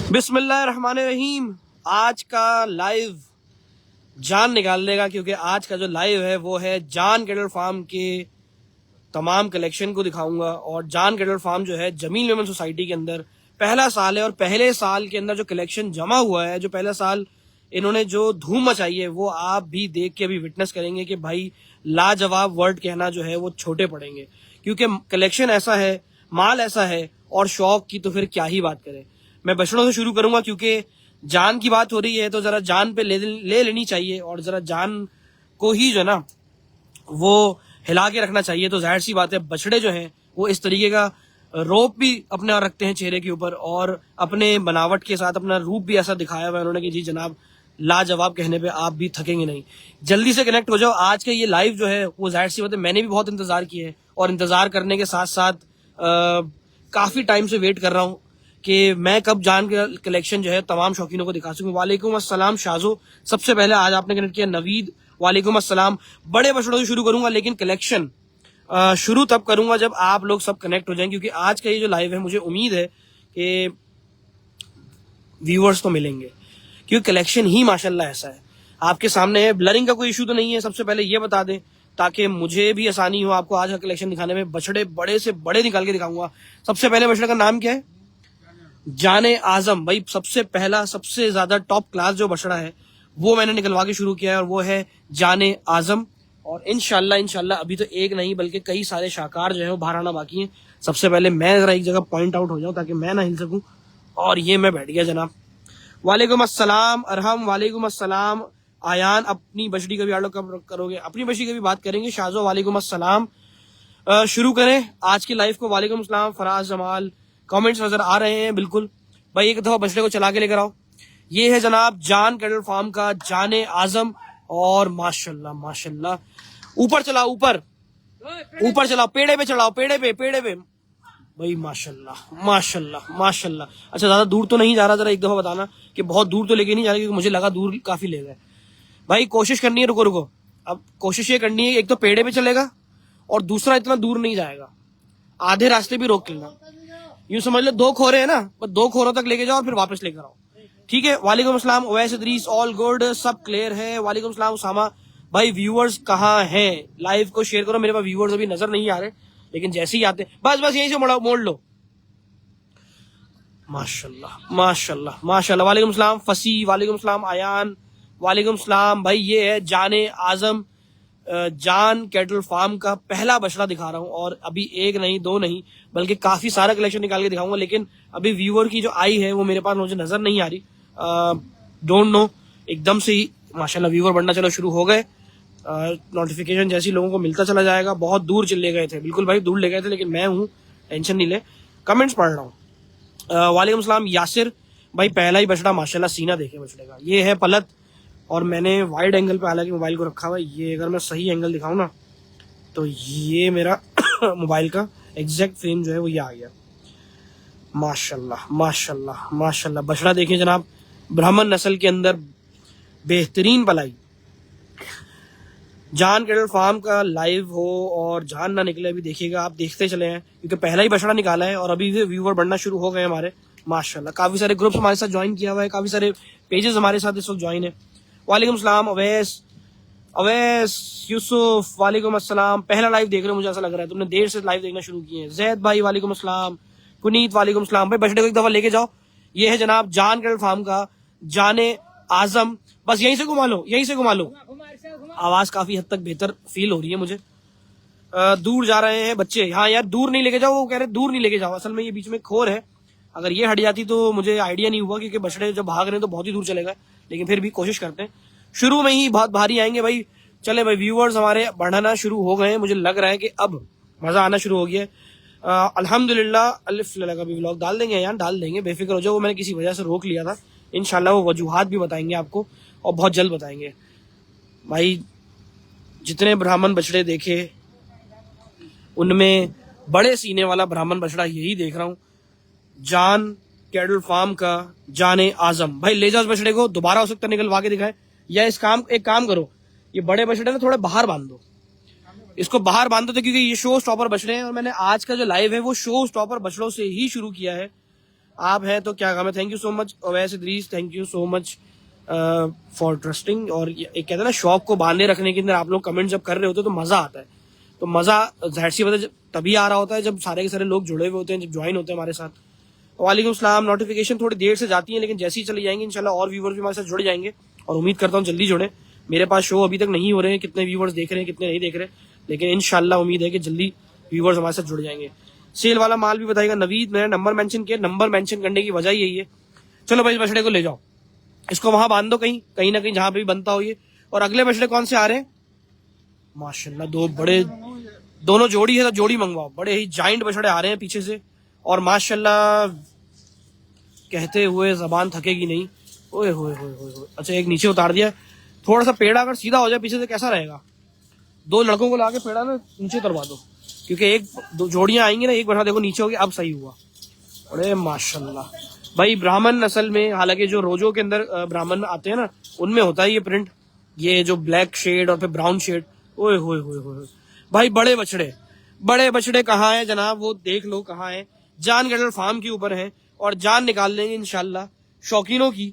बिस्मिल्लाहिर्रहमानिर्रहीम। आज का लाइव जान निकाल देगा, क्योंकि आज का जो लाइव है वो है जान कैटल फार्म के तमाम कलेक्शन को दिखाऊंगा। और जान कैटल फार्म जो है जमील मेमन सोसाइटी के अंदर पहला साल है, और पहले साल के अंदर जो कलेक्शन जमा हुआ है, जो पहला साल इन्होंने जो धूम मचाई है, वो आप भी देख के अभी विटनेस करेंगे कि भाई लाजवाब वर्ड कहना जो है वो छोटे पड़ेंगे, क्योंकि कलेक्शन ऐसा है, माल ऐसा है, और शौक की तो फिर क्या ही बात करें। मैं बछड़ों से शुरू करूंगा, क्योंकि जान की बात हो रही है तो जरा जान पे ले लेनी चाहिए, और जरा जान को ही जो है ना वो हिला के रखना चाहिए। तो जाहिर सी बात है, बछड़े जो हैं वो इस तरीके का रोप भी अपने और रखते हैं चेहरे के ऊपर, और अपने बनावट के साथ अपना रूप भी ऐसा दिखाया हुआ है उन्होंने कि जी जनाब लाजवाब कहने पे आप भी थकेंगे नहीं। जल्दी से कनेक्ट हो जाओ। आज का ये लाइव जो है वो जाहिर सी बात है मैंने भी बहुत इंतजार किया है, और इंतजार करने के साथ साथ काफी टाइम से वेट कर रहा हूँ कि मैं कब जान के कलेक्शन जो है तमाम शौकीनों को दिखा सकूं। वालेकुम अस्सलाम शाजो, सबसे पहले आज आपने कनेक्ट किया। नवीद वालेकुम अस्सलाम। बड़े बछड़ों से शुरू करूंगा, लेकिन कलेक्शन शुरू तब करूंगा जब आप लोग सब कनेक्ट हो जाएं, क्योंकि आज का ये जो लाइव है मुझे उम्मीद है कि व्यूअर्स तो मिलेंगे, क्योंकि कलेक्शन ही माशाल्लाह ऐसा है आपके सामने है। ब्लरिंग का कोई इशू तो नहीं है, सबसे पहले ये बता दें ताकि मुझे भी आसानी हो आपको आज का कलेक्शन दिखाने में। बछड़े बड़े से बड़े निकाल के दिखाऊंगा। सबसे पहले बछड़े का नाम क्या है? जाने आजम। भाई सबसे पहला सबसे ज्यादा टॉप क्लास जो बछड़ा है वो मैंने निकलवा के शुरू किया है, और वो है जाने आजम। और इंशाल्लाह अभी तो एक नहीं बल्कि कई सारे शाकार जो है वो बाहर आना बाकी हैं। सबसे पहले मैं जरा एक जगह पॉइंट आउट हो जाऊं ताकि मैं ना हिल सकूं, और ये मैं बैठ गया जनाब। वालेकुम अस्सलाम अरहम। वालेकुम अस्सलाम आयान। अपनी बछड़ी का भी आलो कब करोगे? अपनी बछड़ी की भी बात करेंगे। शाजो वालेकुम अस्सलाम। शुरू करें आज की लाइफ को। वालेकुम अस्सलाम फराज जमाल। कमेंट्स नजर आ रहे हैं बिल्कुल। भाई एक दफा बछड़े को चला के लेकर आओ। ये है जनाब जान कैटल फार्म का जाने आजम, और माशाल्लाह माशाल्लाह। ऊपर चलाओ, ऊपर चलाओ, पेड़े पे चढ़ाओ, पेड़े पे भाई माशाल्लाह माशाल्लाह माशाल्लाह। अच्छा ज्यादा दूर तो नहीं जा रहा? जरा एक दफा बताना कि बहुत दूर तो लेके नहीं जा रहा, क्योंकि मुझे लगा दूर काफी ले गए। भाई कोशिश करनी है, रुको रुको। अब कोशिश ये करनी है, एक तो पेड़े पे चलेगा और दूसरा इतना दूर नहीं जाएगा, आधे रास्ते भी रोक लेना। यूं समझ लो 2 खोरे है ना, बस 2 खोरों तक लेके जाओ और फिर वापस लेकर आओ, ठीक है? वालेकुम अस्सलाम ओवैस इदरीस। ऑल गुड, सब क्लियर है। वालेकुम अस्सलाम उसामा। भाई व्यूअर्स कहाँ हैं? लाइव को शेयर करो। मेरे पास व्यूअर्स अभी नजर नहीं आ रहे, लेकिन जैसे ही आते बस यहीं से मोड़ लो। माशाल्लाह माशाल्लाह माशाल्लाह। वालेकुम अस्सलाम फसी। वालेकुम अस्सलाम आयान। वालेकुम अस्सलाम। भाई ये है जाने आजम, जान कैटल फार्म का पहला बछड़ा दिखा रहा हूं, और अभी एक नहीं 2 नहीं बल्कि काफी सारा कलेक्शन निकाल के दिखाऊंगा। लेकिन अभी व्यूअर की जो आई है वो मेरे पास मुझे नजर नहीं आ रही। डोंट नो, एकदम से ही माशाल्लाह व्यूअर बढ़ना चलो शुरू हो गए। नोटिफिकेशन जैसी लोगों को मिलता चला जाएगा। बहुत दूर चले गए थे, बिल्कुल भाई दूर ले गए थे, लेकिन मैं हूँ, टेंशन नहीं ले। कमेंट्स पढ़ रहा हूँ। वालेकुम सलाम यासिर। भाई पहला ही बछड़ा माशाल्लाह, सीना देखे बछड़े का। ये है पलत, और मैंने वाइड एंगल पे हालांकि मोबाइल को रखा हुआ है। ये अगर मैं सही एंगल दिखाऊं ना तो ये मेरा मोबाइल का एग्जैक्ट फ्रेम जो है वो ये आ गया। माशाल्लाह माशाल्लाह माशाल्लाह। बछड़ा देखें जनाब, ब्राह्मण नस्ल के अंदर बेहतरीन पलाई। जान कैटल फार्म का लाइव हो और जान ना निकले अभी देखिएगा, आप देखते चले हैं, क्योंकि पहला ही बछड़ा निकाला है और अभी भी व्यूअर बढ़ना शुरू हो गए हमारे माशाल्लाह। काफी सारे ग्रुप्स हमारे साथ ज्वाइन किया हुआ है, काफी सारे पेजेस हमारे साथ इस वक्त ज्वाइन है। वालेकुम सलाम अवैस यूसुफ। वालेकुम अस्सलाम। पहला लाइव देख रहे हो मुझे ऐसा लग रहा है, तुमने देर से लाइव देखना शुरू किए हैं। जैद भाई वालेकुम अस्सलाम। पुनीत वालेकुम अस्सलाम। भाई बछड़े को एक दफा लेके जाओ। ये है जनाब जान कैटल फार्म का जाने आजम। बस यहीं से घुमा लो, यहीं से घुमा लो। आवाज काफी हद तक बेहतर फील हो रही है मुझे। दूर जा रहे हैं बच्चे। हाँ यार दूर नहीं लेके जाओ, वो कह रहे दूर नहीं लेके जाओ। असल में ये बीच में खोर है, अगर ये हट जाती तो मुझे आइडिया नहीं हुआ, क्योंकि बछड़े जब भाग रहे हैं तो बहुत ही दूर चले गए। लेकिन फिर भी कोशिश करते हैं, शुरू में ही बहुत भारी आएंगे भाई। चले भाई व्यूअर्स हमारे बढ़ाना शुरू हो गए हैं, मुझे लग रहा है कि अब मजा आना शुरू हो गया है। अल्हम्दुलिल्लाह। अलिफ का भी व्लॉग डाल देंगे यार, डाल देंगे, बेफिक्र हो जाओ। वो मैंने किसी वजह से रोक लिया था, इंशाल्लाह वो वजूहात भी बताएंगे आपको, और बहुत जल्द बताएंगे। भाई जितने ब्राह्मण बछड़े देखे उनमें बड़े सीने वाला ब्राह्मण बछड़ा यही देख रहा हूं, जान कैटल फार्म का जाने आजम। भाई ले जाओ इस बछड़े को, दोबारा हो सकता निकलवा के दिखाए, या एक काम करो, ये बड़े बछड़े ना थोड़े बाहर बांध दो, इसको बाहर बांध दो, क्योंकि ये शो स्टॉपर बछड़े हैं, और मैंने आज का जो लाइव है वो शो स्टॉपर बछड़ों से ही शुरू किया है। आप हैं तो क्या काम है। Thank you so much Awais Idris, thank you so much for trusting. और एक कहते हैं ना शौक को बांधे रखने के अंदर आप लोग कमेंट जब कर रहे होते हैं तो मजा आता है। तो मजा जाहिर सी बात है तभी आ रहा होता है जब सारे के सारे लोग जुड़े हुए होते हैं, जब ज्वाइन होते हैं हमारे साथ। वालेकुम सलाम। नोटिफिकेशन थोड़ी देर से जाती है लेकिन जैसे ही चली जाएंगे इंशाल्लाह और व्यूवर्स भी हमारे साथ जुड़ जाएंगे और उम्मीद करता हूँ जल्दी जुड़े। मेरे पास शो अभी तक नहीं हो रहे हैं, कितने व्यूवर्स देख रहे हैं कितने नहीं देख रहे, लेकिन इंशाल्लाह उम्मीद है कि जल्दी व्यूवर्स हमारे साथ जुड़ जाएंगे। सेल वाला माल भी बताएगा नवीद, मैंने नंबर मेंशन किया, नंबर मेंशन करने की वजह यही है। चलो भाई इस बछड़े को ले जाओ, इसको वहां बांध दो कहीं कहीं ना कहीं जहां पे भी बनता हो ये। और अगले बछड़े कौन से आ रहे हैं? माशाल्लाह दो बड़े, दोनों जोड़ी है तो जोड़ी मंगवाओ। बड़े ही जाइंट बछड़े आ रहे हैं पीछे से और माशाल्लाह कहते हुए जबान थकेगी नहीं। ओए होए होए होए। अच्छा एक नीचे उतार दिया, थोड़ा सा पेड़ा अगर सीधा हो जाए पीछे से कैसा रहेगा? दो लड़कों को लाके पेड़ा ना नीचे उतरवा दो, क्योंकि एक दो जोड़ियां आएंगी ना, एक बछड़ा देखो नीचे होगी, अब सही हुआ। अरे माशाल्लाह भाई ब्राह्मण नस्ल में, हालांकि जो रोजों के अंदर ब्राह्मण आते हैं ना उनमें होता है ये प्रिंट, ये जो ब्लैक शेड और फिर ब्राउन शेड। ओए होए होए होए भाई बड़े बछड़े कहाँ हैं जनाब? वो देख लो कहाँ हैं। जान कैटल फार्म के ऊपर है और जान निकाल लेंगे इंशाल्लाह शौकीनों की।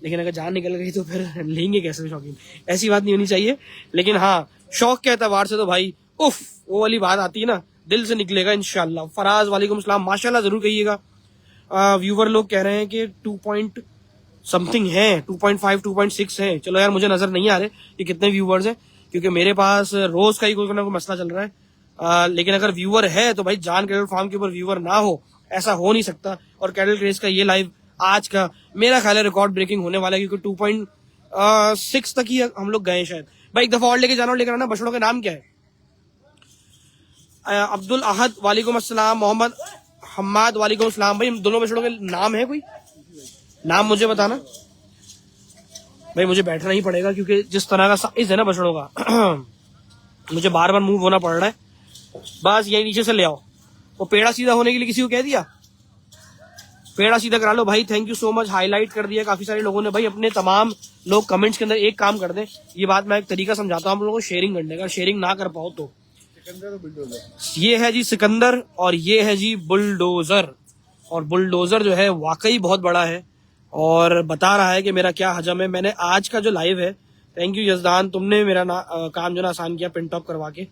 लेकिन अगर जान निकल गई तो फिर लेंगे कैसे शौकीन? ऐसी बात नहीं होनी चाहिए। लेकिन हाँ शौक के एतबार से तो भाई उफ वो वाली बात आती है ना, दिल से निकलेगा इंशाल्लाह। फराज वालेकुम सलाम, माशाल्लाह जरूर कहिएगा। व्यूवर लोग कह रहे हैं कि 2 पॉइंट समथिंग है, 2.5 2.6 है। चलो यार मुझे नजर नहीं आ रहे कि कितने व्यूवर्स हैं, क्योंकि मेरे पास रोज का ही कोई ना कोई मसला चल रहा है। लेकिन अगर व्यूवर है तो भाई जान कैटल फार्म के ऊपर व्यूवर ना हो ऐसा हो नहीं सकता। और कैटल क्रेज का ये लाइव आज का मेरा ख्याल है रिकॉर्ड ब्रेकिंग होने वाला है, क्योंकि 2.6 तक ही हम लोग गए शायद। भाई एक दफा और लेके जाना और लेकर आना। बछड़ों के नाम क्या है? अब्दुल अहद वालेकुम अस्सलाम, मोहम्मद हम्माद वालेकुम अस्सलाम। भाई दोनों बछड़ों के नाम है, कोई नाम मुझे बताना। भाई मुझे बैठना ही पड़ेगा क्योंकि जिस तरह का साइज है ना बछड़ों का मुझे बार बार मूव होना पड़ रहा है। बस यही नीचे से ले आओ। वो पेड़ा सीधा होने के लिए किसी को कह दिया, पेड़ा सीधा करा लो भाई। Thank you so much, highlight कर दिया काफी सारे लोगों ने। भाई अपने तमाम लोग कमेंट्स के अंदर एक काम कर दें, ये बात मैं एक तरीका समझाता हूँ आप लोगों को शेयरिंग करने का, शेयरिंग ना कर पाओ तो। ये है जी सिकंदर और ये है जी बुलडोजर। और बुलडोजर जो है वाकई बहुत बड़ा है और बता रहा है कि मेरा क्या हजम है। मैंने आज का जो लाइव है, थैंक यू यजदान, तुमने मेरा काम जो ना आसान किया पिन टॉप करवा के,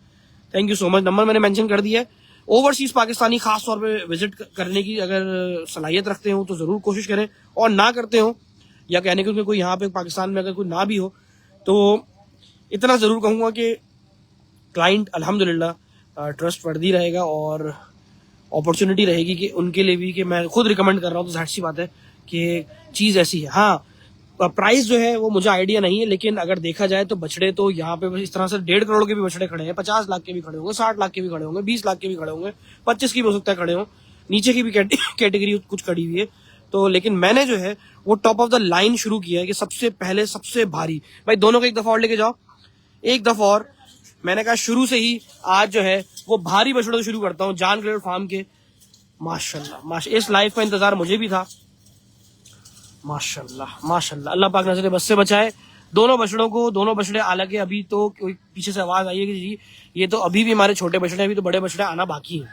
thank you so much. Number मैंने मेंशन कर दिया है। ओवरसीज पाकिस्तानी खास तौर पे विजिट करने की अगर सलाहियत रखते हो तो जरूर कोशिश करें, और ना करते हो या कहने के कोई यहाँ पे पाकिस्तान में अगर कोई ना भी हो तो इतना जरूर कहूंगा कि क्लाइंट अल्हम्दुलिल्लाह ट्रस्ट वर्दी रहेगा और अपॉर्चुनिटी रहेगी कि उनके लिए भी, कि मैं खुद रिकमेंड कर रहा हूँ तो जाहिर सी बात है कि चीज ऐसी है। हाँ प्राइस जो है वो मुझे आइडिया नहीं है, लेकिन अगर देखा जाए तो बछड़े तो यहाँ पे इस तरह से 1.5 करोड़ के भी बछड़े खड़े हैं, 50 लाख के भी खड़े होंगे, 60 लाख के भी खड़े होंगे, 20 लाख के भी खड़े होंगे, 25 की भी हो सकता है खड़े हों, नीचे की भी कैटेगरी कुछ खड़ी हुई है। तो लेकिन मैंने जो है वो टॉप ऑफ द लाइन शुरू किया है कि सबसे पहले सबसे भारी। भाई दोनों को एक दफा और लेके जाओ, एक दफा और। मैंने कहा शुरू से ही आज जो है वो भारी बछड़ों से शुरू करता हूँ, जान कैटल फार्म के। माशाल्लाह इस लाइफ का इंतजार मुझे भी था। माशाल्लाह माशाल्लाह, अल्लाह पाक नजर बस से बचाए दोनों बछड़ों को। दोनों बछड़े, हालांकि अभी तो कोई पीछे से आवाज आई है कि जी ये तो अभी भी हमारे छोटे बछड़े, अभी तो बड़े बछड़े आना बाकी है।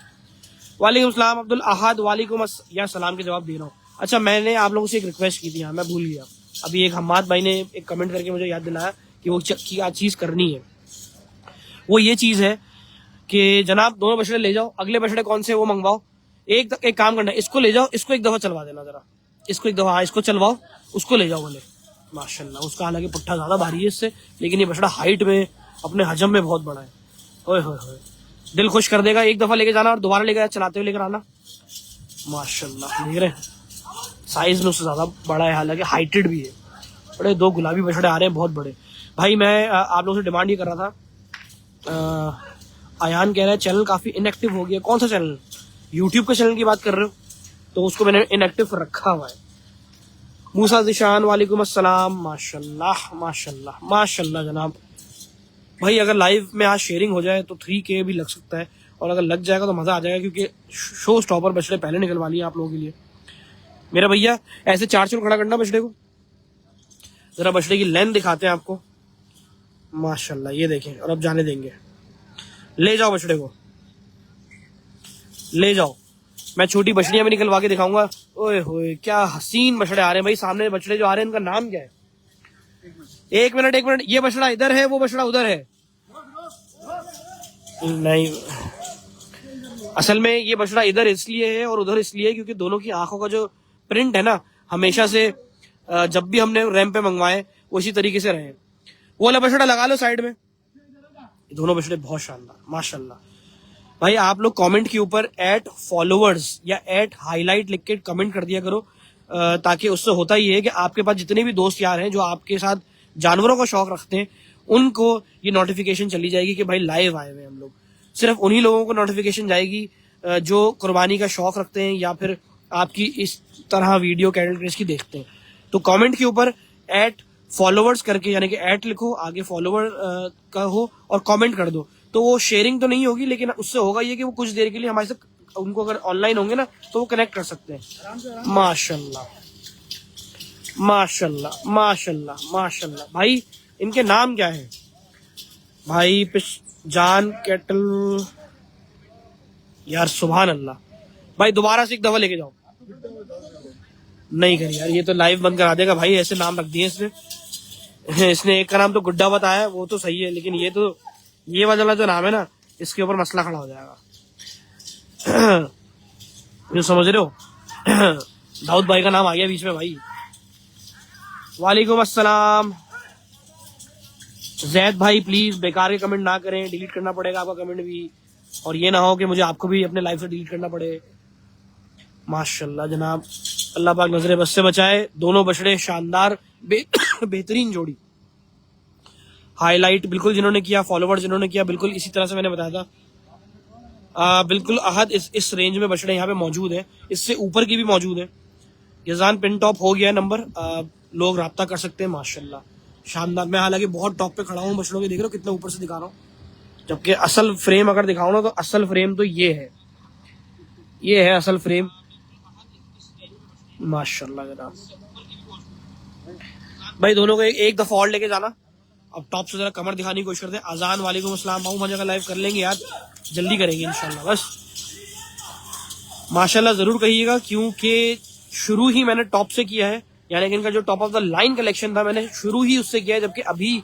वालेकुम सलाम अब्दुल अहद, वालेकुम या सलाम के जवाब दे रहा हूँ। अच्छा मैंने आप लोगों से एक रिक्वेस्ट की थी, हाँ मैं भूल गया। अभी एक हम्माद भाई ने एक कमेंट करके मुझे याद दिलाया कि वो क्या चीज करनी है। वो ये चीज है कि जनाब दोनों बछड़े ले जाओ, अगले बछड़े कौन से वो मंगवाओ। एक काम करना है, इसको ले जाओ, इसको एक दफा चलवा देना जरा, इसको एक दफा, इसको चलवाओ, उसको ले जाओ बोले। माशाल्लाह उसका हालांकि पुट्ठा ज्यादा भारी है इससे, लेकिन ये बछड़ा हाइट में अपने हजम में बहुत बड़ा है। ओए होए होए, दिल खुश कर देगा। एक दफा लेके जाना और दोबारा लेकर चलाते हुए लेकर आना। माशाल्लाह देख रहे हैं साइज में उससे ज्यादा बड़ा है, हालांकि हाइटेड भी है। बड़े दो गुलाबी बछड़े आ रहे हैं बहुत बड़े। भाई मैं आप लोगों से डिमांड ये कर रहा था, आयान कह रहा है चैनल काफी इनएक्टिव हो गया। कौन सा चैनल? यूट्यूब के चैनल की बात कर रहे हो? तो उसको मैंने इनएक्टिव रखा हुआ है। मूसा जिशान वालेकुम अस्सलाम, माशाल्लाह माशाल्लाह माशाल्लाह जनाब। भाई अगर लाइव में आज शेयरिंग हो जाए तो 3K भी लग सकता है, और अगर लग जाएगा तो मजा आ जाएगा, क्योंकि शो स्टॉपर बछड़े पहले निकलवा लिए आप लोगों के लिए। मेरा भैया ऐसे 4 चुल खड़ा करना बछड़े को, जरा बछड़े की लेंथ दिखाते हैं आपको। माशाल्लाह ये देखें, और अब जाने देंगे। ले जाओ बछड़े को, ले जाओ। मैं छोटी बछड़ियां भी निकलवा के दिखाऊंगा। ओए होए क्या हसीन बछड़े आ रहे हैं भाई। सामने बछड़े जो आ रहे हैं इनका नाम क्या है? एक मिनट, ये बछड़ा इधर है, वो बछड़ा उधर है। नहीं, असल में ये बछड़ा इधर इसलिए है और उधर इसलिए है क्योंकि दोनों की आंखों का जो प्रिंट है ना, हमेशा से जब भी हमने रैंप पे मंगवाए वो इसी तरीके से रहे। वो वाला बछड़ा लगा लो साइड में। दोनों बछड़े बहुत शानदार माशाल्लाह। भाई आप लोग कमेंट के ऊपर @फॉलोवर्स या @हाईलाइट लिख के कमेंट कर दिया करो, ताकि उससे होता ही है कि आपके पास जितने भी दोस्त यार हैं जो आपके साथ जानवरों का शौक रखते हैं, उनको ये नोटिफिकेशन चली जाएगी कि भाई लाइव आए हुए हम लोग। सिर्फ उन्हीं लोगों को नोटिफिकेशन जाएगी जो कुर्बानी का शौक रखते हैं या फिर आपकी इस तरह वीडियो कैटल क्रेज की देखते हैं। तो कमेंट के ऊपर @फॉलोवर्स करके, यानी कि लिखो, आगे फॉलोवर का हो और कमेंट कर दो। तो वो शेयरिंग तो नहीं होगी, लेकिन उससे होगा ये कि वो कुछ देर के लिए हमारे साथ, उनको अगर ऑनलाइन होंगे ना तो वो कनेक्ट कर सकते हैं। माशाल्लाह माशाल्लाह माशाल्लाह माशाल्लाह। भाई इनके नाम क्या है? भाई जान कैटल, यार सुभान अल्लाह। भाई दोबारा से एक दफा लेके जाओ। नहीं करी यार, ये तो लाइव बंद करा देगा भाई। ऐसे नाम रख दिए इसने एक का नाम तो गुड्डा बताया, वो तो सही है, लेकिन ये वाला जो नाम है ना, इसके ऊपर मसला खड़ा हो जाएगा। जो समझ रहे हो? दाऊद भाई का नाम आ गया बीच में भाई। वालेकुम अस्सलाम। जैद भाई प्लीज बेकार के कमेंट ना करें, डिलीट करना पड़ेगा आपका कमेंट भी, और ये ना हो कि मुझे आपको भी अपने लाइफ से डिलीट करना पड़े। माशाल्लाह जनाब, अल्लाह पाक नजरे बस से बचाए। दोनों बछड़े शानदार, बेहतरीन जोड़ी। हाईलाइट बिल्कुल जिन्होंने किया, फॉलोवर जिन्होंने किया, बिल्कुल इसी तरह से मैंने बताया था। बिल्कुल अहद इस रेंज में बछड़े यहाँ पे मौजूद है, इससे ऊपर की भी मौजूद है। यजान पिन टॉप हो गया है नंबर, लोग राब्ता कर सकते हैं। माशाल्लाह शानदार। मैं हालांकि बहुत टॉप पे खड़ा हूँ बछड़ों के, देख रहे हो कितना ऊपर से दिखा रहा हूँ, जबकि असल फ्रेम अगर दिखाऊं ना तो असल फ्रेम तो ये है असल फ्रेम। माशाल्लाह जनाब। भाई दोनों को एक दफा और लेके जाना। अब टॉप से जरा कमर दिखाने की कोशिश करते हैं। अजान वालेकुम अस्सलाम। माऊ मजा का लाइव कर लेंगे यार, जल्दी करेंगे इंशाल्लाह। बस माशाल्लाह जरूर कहिएगा, क्योंकि शुरू ही मैंने टॉप से किया है, यानी कि इनका जो top of the line collection था मैंने शुरू ही उससे किया है। जबकि अभी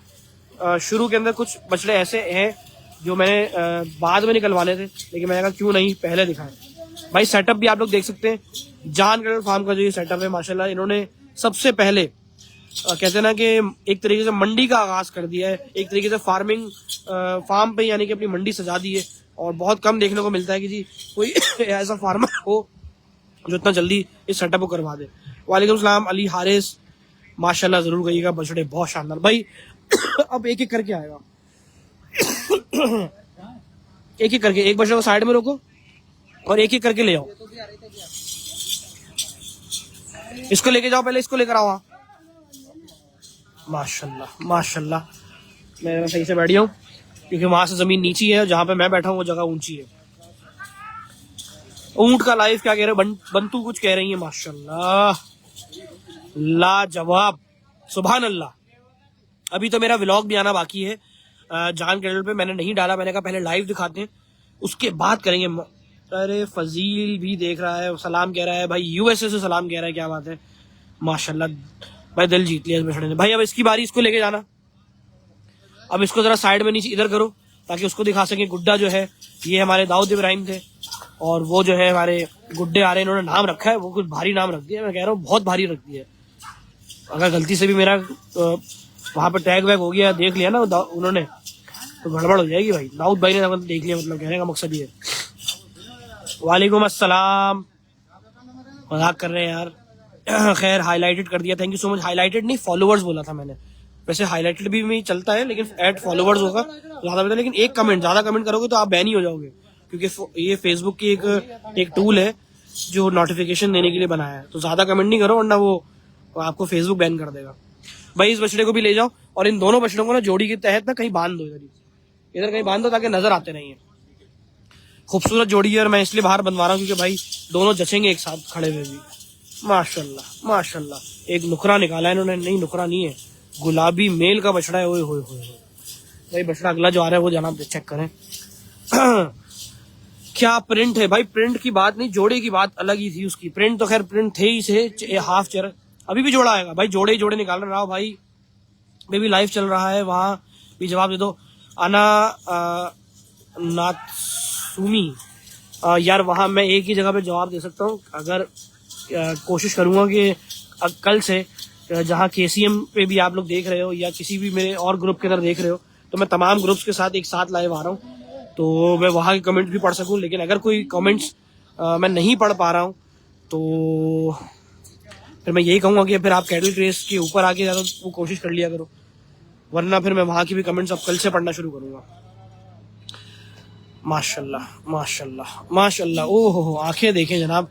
शुरू के अंदर कुछ बछड़े ऐसे हैं जो मैंने बाद में निकलवाने थे, लेकिन मैंने कहा क्यों नहीं पहले दिखाएं। भाई सेटअप भी आप लोग देख सकते हैं। जान कैटल फार्म का जो ये सेटअप है माशाल्लाह, इन्होंने सबसे पहले कहते हैं ना कि एक तरीके से मंडी का आगाज कर दिया है, एक तरीके से फार्म पे यानी कि अपनी मंडी सजा दी है। और बहुत कम देखने को मिलता है कि जी कोई ऐसा फार्मर हो जो इतना जल्दी इस सेटअप को करवा दे। वालेकुम सलाम अली हारिस, माशाल्लाह जरूर कहिएगा, बछड़े बहुत शानदार। भाई अब एक एक करके आएगा, एक एक करके। एक बछड़े को साइड में रोको और एक एक करके ले आओ। इसको लेके जाओ, पहले इसको लेकर आओ। माशाल्लाह माशाल्लाह। मैं सही से बैठ गया हूँ क्योंकि वहां से जमीन नीची है, जहां पे मैं बैठा हूँ वो जगह ऊंची है। ऊंट का लाइफ क्या कह रहे हो? बंतू कुछ कह रही है। माशाल्लाह लाजवाब, सुभान अल्लाह। अभी तो मेरा व्लॉग भी आना बाकी है जान कैटल पे, मैंने नहीं डाला। मैंने कहा पहले लाइव दिखाते हैं उसके बाद करेंगे। अरे फजील भी देख रहा है, सलाम कह रहा है भाई, यूएसए से सलाम कह रहा है, क्या बात है। माशाल्लाह भाई दिल जीत लिया इस बछड़े ने। भाई अब इसकी बारी, इसको लेके जाना। अब इसको जरा साइड में नीचे इधर करो ताकि उसको दिखा सके। गुड्डा जो है ये हमारे दाऊद इब्राहिम थे, और वो जो है हमारे गुड्डे आ रहे हैं, इन्होंने नाम रखा है, वो कुछ भारी नाम रख दिया। मैं कह रहा हूँ बहुत भारी रख दिया। अगर गलती से भी मेरा वहां पर टैग वैग हो गया, देख लिया ना उन्होंने, तो गड़बड़ हो जाएगी भाई। दाऊद भाई ने देख लिया, मतलब कहने का मकसद ये। वालेकुम अस्सलाम। मजाक कर रहे हैं यार। खैर हाईलाइटेड कर दिया, thank you so much. Highlighted नहीं, फॉलोवर्स बोला था मैंने। वैसे हाईलाइटेड भी चलता है, लेकिन @फॉलोवर्स होगा ज्यादा बेहतर। लेकिन एक कमेंट, ज्यादा कमेंट करोगे तो आप बैन ही हो जाओगे, क्योंकि ये फेसबुक की एक टूल है जो नोटिफिकेशन देने के लिए बनाया है। तो ज्यादा कमेंट नहीं करो वरना वो आपको फेसबुक बैन कर देगा। भाई इस बछड़े को भी ले जाओ और इन दोनों बछड़ों को ना जोड़ी के तहत ना कहीं बांध दो, इधर कहीं बांध दो ताकि नजर आते नहीं है। खूबसूरत जोड़ी है और मैं इसलिए बाहर बनवा रहा हूँ क्योंकि भाई दोनों जचेंगे एक साथ खड़े हुए भी। माशाल्लाह माशाल्लाह। एक नुकरा निकाला है इन्होंने, नहीं नुकरा नहीं है, गुलाबी मेल का बछड़ा है। ओए होए होए भाई, बछड़ा अगला जो आ रहा है वो जनाब चेक करें। क्या प्रिंट है भाई, प्रिंट की बात नहीं, जोड़े की बात अलग ही थी उसकी। प्रिंट तो खैर प्रिंट थे ही से, हाफ चेयर अभी भी जोड़ा आएगा भाई, जोड़े ही जोड़े निकाल रहा हूँ भाई। बेबी लाइव चल रहा है, वहां भी जवाब दे दो। आना नात्सुमी, यार वहां मैं एक ही जगह पे जवाब दे सकता हूँ। अगर कोशिश करूंगा कि कल से जहाँ KCM पे भी आप लोग देख रहे हो या किसी भी मेरे और ग्रुप के अंदर देख रहे हो, तो मैं तमाम ग्रुप्स के साथ एक साथ लाइव आ रहा हूँ, तो मैं वहाँ के कमेंट्स भी पढ़ सकूँ। लेकिन अगर कोई कमेंट्स मैं नहीं पढ़ पा रहा हूँ तो फिर मैं यही कहूँगा कि फिर आप कैटल क्रेज के ऊपर आके ज़्यादा वो कोशिश कर लिया करो, वरना फिर मैं वहाँ की भी कमेंट्स अब कल से पढ़ना शुरू करूँगा। माशाल्लाह माशाल्लाह माशाल्लाह, ओह हो, आंखें देखें जनाब,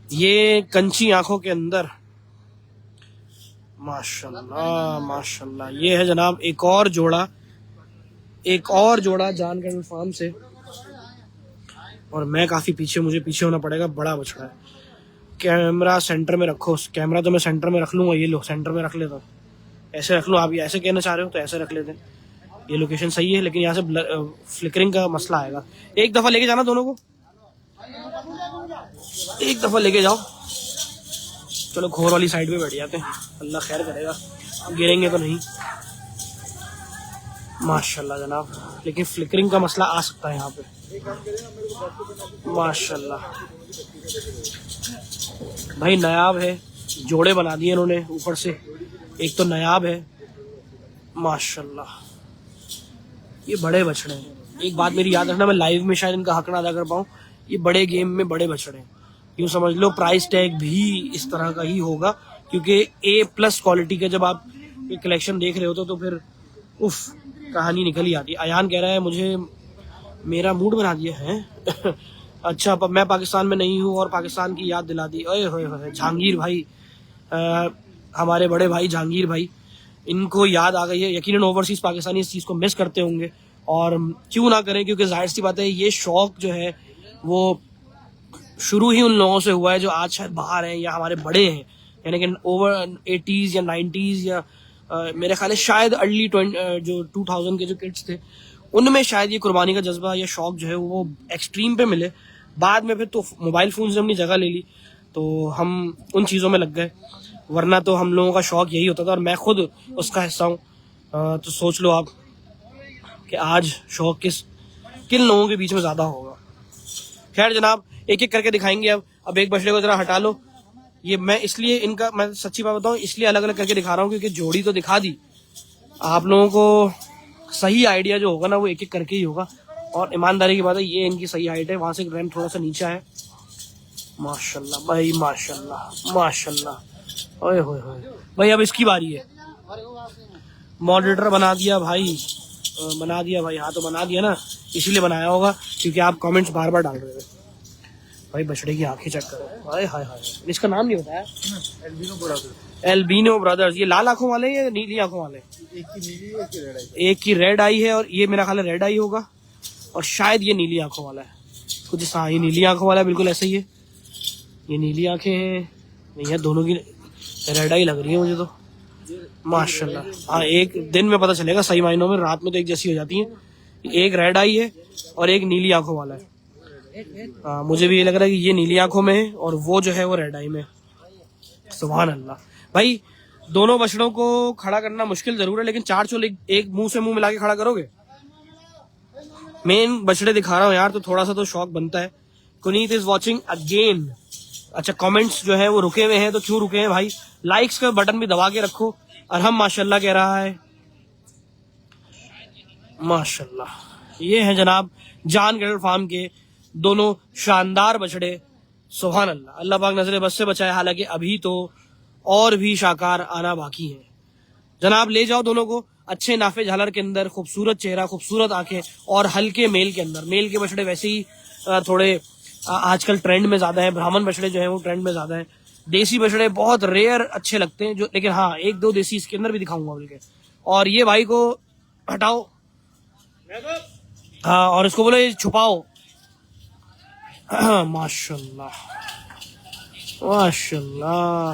ये कंची आंखों के अंदर, माशाल्लाह माशाल्लाह। ये है जनाब एक और जोड़ा जान कैटल फार्म से, और मैं काफी पीछे, मुझे पीछे होना पड़ेगा, बड़ा बछड़ा है। कैमरा सेंटर में रखो, कैमरा तो मैं सेंटर में रख लूंगा, ये लो सेंटर में रख लेता हूँ, ऐसे रख लूँ। आप ऐसे कहना चाह रहे हो तो ऐसे रख लेते हैं, ये लोकेशन सही है, लेकिन यहाँ से फ्लिकरिंग का मसला आएगा। एक दफा लेके जाना दोनों को, एक दफा लेके जाओ। चलो घोर वाली साइड पे बैठ जाते हैं, अल्लाह खैर करेगा, गिरेंगे तो नहीं। माशाल्लाह जनाब, लेकिन फ्लिकरिंग का मसला आ सकता है यहाँ पे। माशाल्लाह भाई, नायाब है, जोड़े बना दिए इन्होंने ऊपर से, एक तो नायाब है माशाल्लाह। ये बड़े बछड़े हैं, एक बात मेरी याद रखना, मैं लाइव में शायद इनका हक ना अदा कर पाऊँ, ये बड़े गेम में बड़े बछड़े हैं, यूँ समझ लो। प्राइस टैग भी इस तरह का ही होगा, क्योंकि A+ क्वालिटी का जब आप ये कलेक्शन देख रहे हो तो फिर उफ, कहानी निकल ही आती है। अयान कह रहा है मुझे मेरा मूड बना दिया है अच्छा, मैं पाकिस्तान में नहीं हूँ और पाकिस्तान की याद दिला दी। ओए होए होए, जहांगीर भाई, हमारे बड़े भाई जहांगीर भाई, इनको याद आ गई है। यकीनन ओवरसीज पाकिस्तानी इस चीज़ को मिस करते होंगे, और क्यों ना करें, क्योंकि जाहिर सी बात है ये शौक जो है वो शुरू ही उन लोगों से हुआ है जो आज शायद बाहर हैं या हमारे बड़े हैं, यानी कि ओवर 80s या 90s या मेरे ख्याल है शायद अर्ली जो 2000 के जो किड्स थे, उनमें शायद ये कुर्बानी का जज्बा या शौक जो है वो एक्सट्रीम पे मिले। बाद में फिर तो मोबाइल फोन ने अपनी जगह ले ली, तो हम उन चीज़ों में लग गए, वरना तो हम लोगों का शौक यही होता था, और मैं खुद उसका हिस्सा हूँ। तो सोच लो आप कि आज शौक किन लोगों के बीच में ज़्यादा होगा। खैर जनाब, एक एक करके दिखाएंगे। अब एक बछड़े को जरा हटा लो, ये मैं इसलिए इनका, मैं सच्ची बात बताऊं, इसलिए अलग अलग करके दिखा रहा हूँ क्योंकि जोड़ी तो दिखा दी, आप लोगों को सही आइडिया जो होगा ना वो एक एक करके ही होगा। और ईमानदारी की बात है, ये इनकी सही हाइट है, वहां से रैम थोड़ा सा नीचा है। माशाल्लाह भाई माशाल्लाह माशाल्लाह, ओए होए होए भाई, अब इसकी बारी है। मॉडरेटर बना दिया भाई, हाँ तो बना दिया ना, इसीलिए बनाया होगा क्योंकि आप कमेंट्स बार बार डाल रहे थे। भाई बछड़े की आंखें चेक करो, हाय हाय हाय, इसका नाम नहीं बताया। Albino brothers. ये लाल आंखों वाले या नीली आंखों वाले? एक की नीली, एक की रेड आई है, और ये मेरा ख्याल है रेड आई होगा, और शायद ये नीली आंखों वाला है कुछ। हाँ, ये नीली आंखों वाला है, बिल्कुल ऐसे ही है। ये नीली आंखें हैं, नहीं है, दोनों की रेड आई लग रही है मुझे तो। माशाल्लाह, हाँ, एक दिन में पता चलेगा सही मायनों में, रात में तो एक जैसी हो जाती है। एक रेड आई है और एक नीली आंखों वाला है। हाँ, मुझे भी ये लग रहा है कि ये नीली आंखों में है और वो जो है वो रेड आई में। सुभान अल्लाह भाई, दोनों बछड़ों को खड़ा करना मुश्किल जरूर है, लेकिन चार चोल एक मुंह से मुंह मिला के खड़ा करोगे। मेन बछड़े दिखा रहा हूँ यार, तो थोड़ा सा तो शौक बनता है। कुनीत इज वॉचिंग अगेन। अच्छा, कमेंट्स जो है वो रुके हुए हैं, तो क्यों रुके हैं भाई? लाइक्स का बटन भी दबा के रखो। अरहम माशाल्लाह कह रहा है, माशाल्लाह। ये है जनाब जान कैटल फार्म के दोनों शानदार बछड़े। सुभान अल्लाह, अल्लाह पाक नजरे बस से बचाए, हालांकि अभी तो और भी शाकार आना बाकी है। जनाब ले जाओ दोनों को, अच्छे नाफे झालर के अंदर, खूबसूरत चेहरा, खूबसूरत आंखें, और हल्के मेल के अंदर। मेल के बछड़े वैसे ही थोड़े आजकल ट्रेंड में ज्यादा है, ब्राह्मण बछड़े जो है वो ट्रेंड में ज्यादा है। देसी बछड़े बहुत रेयर अच्छे लगते हैं जो, लेकिन हाँ एक दो देसी इसके अंदर भी दिखाऊंगा बल्कि। और ये भाई को हटाओ, हाँ, और इसको बोलो ये छुपाओ। माशाल्लाह माशाल्लाह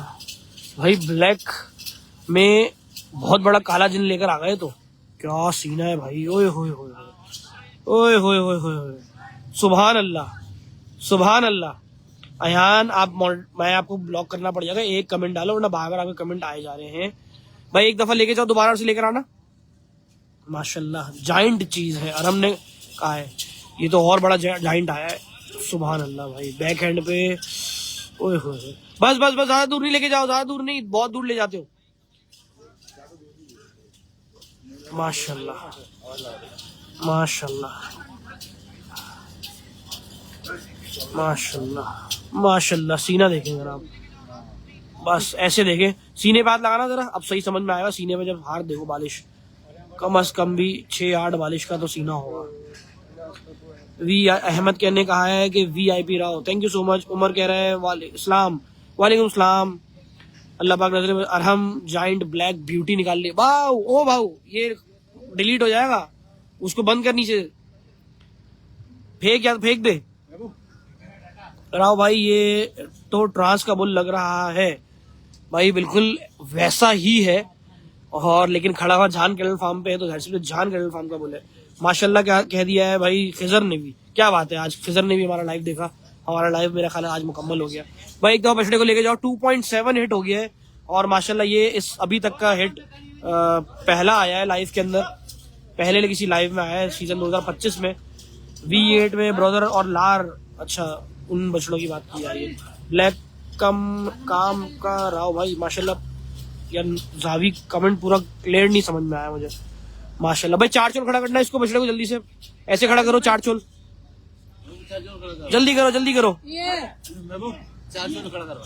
भाई, ब्लैक में बहुत बड़ा काला जिन लेकर आ गए, तो क्या सीना है भाई। ओए होए होए, ओए होए होए होए, सुभान अल्लाह, सुभान अल्लाह। अयान मैं आपको ब्लॉक करना पड़ जाएगा, एक कमेंट डालो वरना बार बार आपके कमेंट आए जा रहे हैं। भाई एक दफा लेके जाओ, दोबारा से लेकर आना। माशाल्लाह जाइंट चीज है, अरम ने कहा है, ये तो और बड़ा जाइंट आया है। सुभान अल्लाह भाई, बैक हैंड पे, ओए होए। बस बस बस, ज्यादा दूर नहीं लेके जाओ, ज्यादा दूर नहीं, बहुत दूर ले जाते हो। माशाल्लाह माशाल्लाह माशाल्लाह माशाल्लाह। सीना देखें जरा आप, बस ऐसे देखें, सीने पे हाथ लगाना जरा, अब सही समझ में आएगा। सीने पे जब हाथ देखो, बालिश कम अज कम भी 6-8 बालिश का तो सीना होगा। वी अहमद कहने कहा है कि VIP Rao, thank you so much. Umar कह रहा है वालेकुम सलाम। अल्लाह पाक नजर में अरहम जाइंट ब्लैक ब्यूटी निकाल ली। भाऊ ओ भाऊ, ये डिलीट हो जाएगा, उसको बंद कर नीचे फेंक, या फेंक दे राव भाई। ये तो ट्रांस का बुल लग रहा है भाई, बिल्कुल वैसा ही है। और लेकिन खड़ा हुआ जान कैटल फार्म पे है, तो जान कैटल फार्म का बुल है। माशाल्लाह क्या कह दिया है भाई खिजर ने भी, क्या बात है। आज खिजर ने भी हमारा लाइव देखा, हमारा लाइव मेरा ख्याल आज मुकम्मल हो गया भाई। एक दफा बछड़े को लेके जाओ, 2.7 हिट हो गया है। और माशाल्लाह ये इस अभी तक का हिट पहला आया है लाइव के अंदर, पहले किसी लाइव में आया है सीजन 2025 में। V8 में ब्रदर और लार, अच्छा उन बछड़ों की बात की जा रही है। ब्लैक काम का राव भाई माशाल्लाह। यार जावी कमेंट पूरा क्लियर नहीं समझ में आया मुझे। माशाल्लाह भाई, 4 चोल खड़ा करना है इसको, बछड़े को जल्दी से ऐसे खड़ा करो, 4 चोल जल्दी करो, जल्दी करो। 4 चोल खड़ा करो,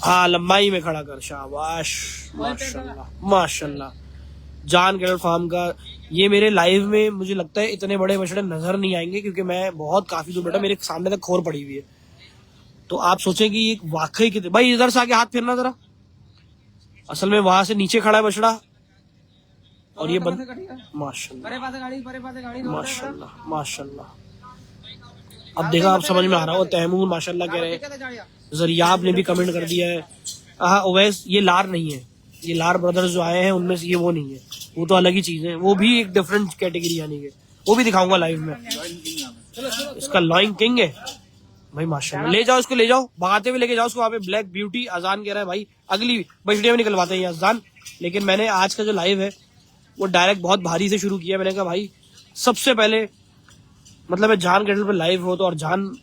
हाँ लंबाई में खड़ा कर, शाबाश माशाल्लाह माशाल्लाह। जान कैटल फार्म का ये मेरे लाइव में मुझे लगता है इतने बड़े बछड़े नजर नहीं आएंगे, क्योंकि मैं बहुत काफी दूर बैठा, मेरे सामने तक खोर पड़ी हुई है। तो आप सोचें कि ये वाकई कितने, भाई इधर से आके हाथ फेरना जरा, असल में वहां से नीचे खड़ा है बछड़ा और ये बंद। माशाल्लाह माशाल्लाह माशाल्लाह। अब देखा, अब समझ में आ रहा हो। तैमूर माशाल्लाह कह रहे हैं, जरियाब ने भी कमेंट कर दिया है। हाँ ओवैस, ये लार नहीं है, ये लार ब्रदर्स जो आए हैं उनमें से ये वो नहीं है, वो तो अलग ही चीज है, वो भी एक डिफरेंट कैटेगरी यानी कि वो भी दिखाऊंगा लाइव में। इसका लॉइंग किंग है भाई माशाल्लाह। ले जाओ इसको, ले जाओ, भगाते हुए लेके जाओ उसको वहाँ पे। ब्लैक ब्यूटी अजान कह रहा है भाई, अगली बछड़ियां में निकलवाते हैं अजान। लेकिन मैंने आज का जो लाइव है वो डायरेक्ट बहुत भारी से शुरू किया। मैंने कहा भाई सबसे पहले मतलब है जान कैटल पे लाइव हो तो, और जान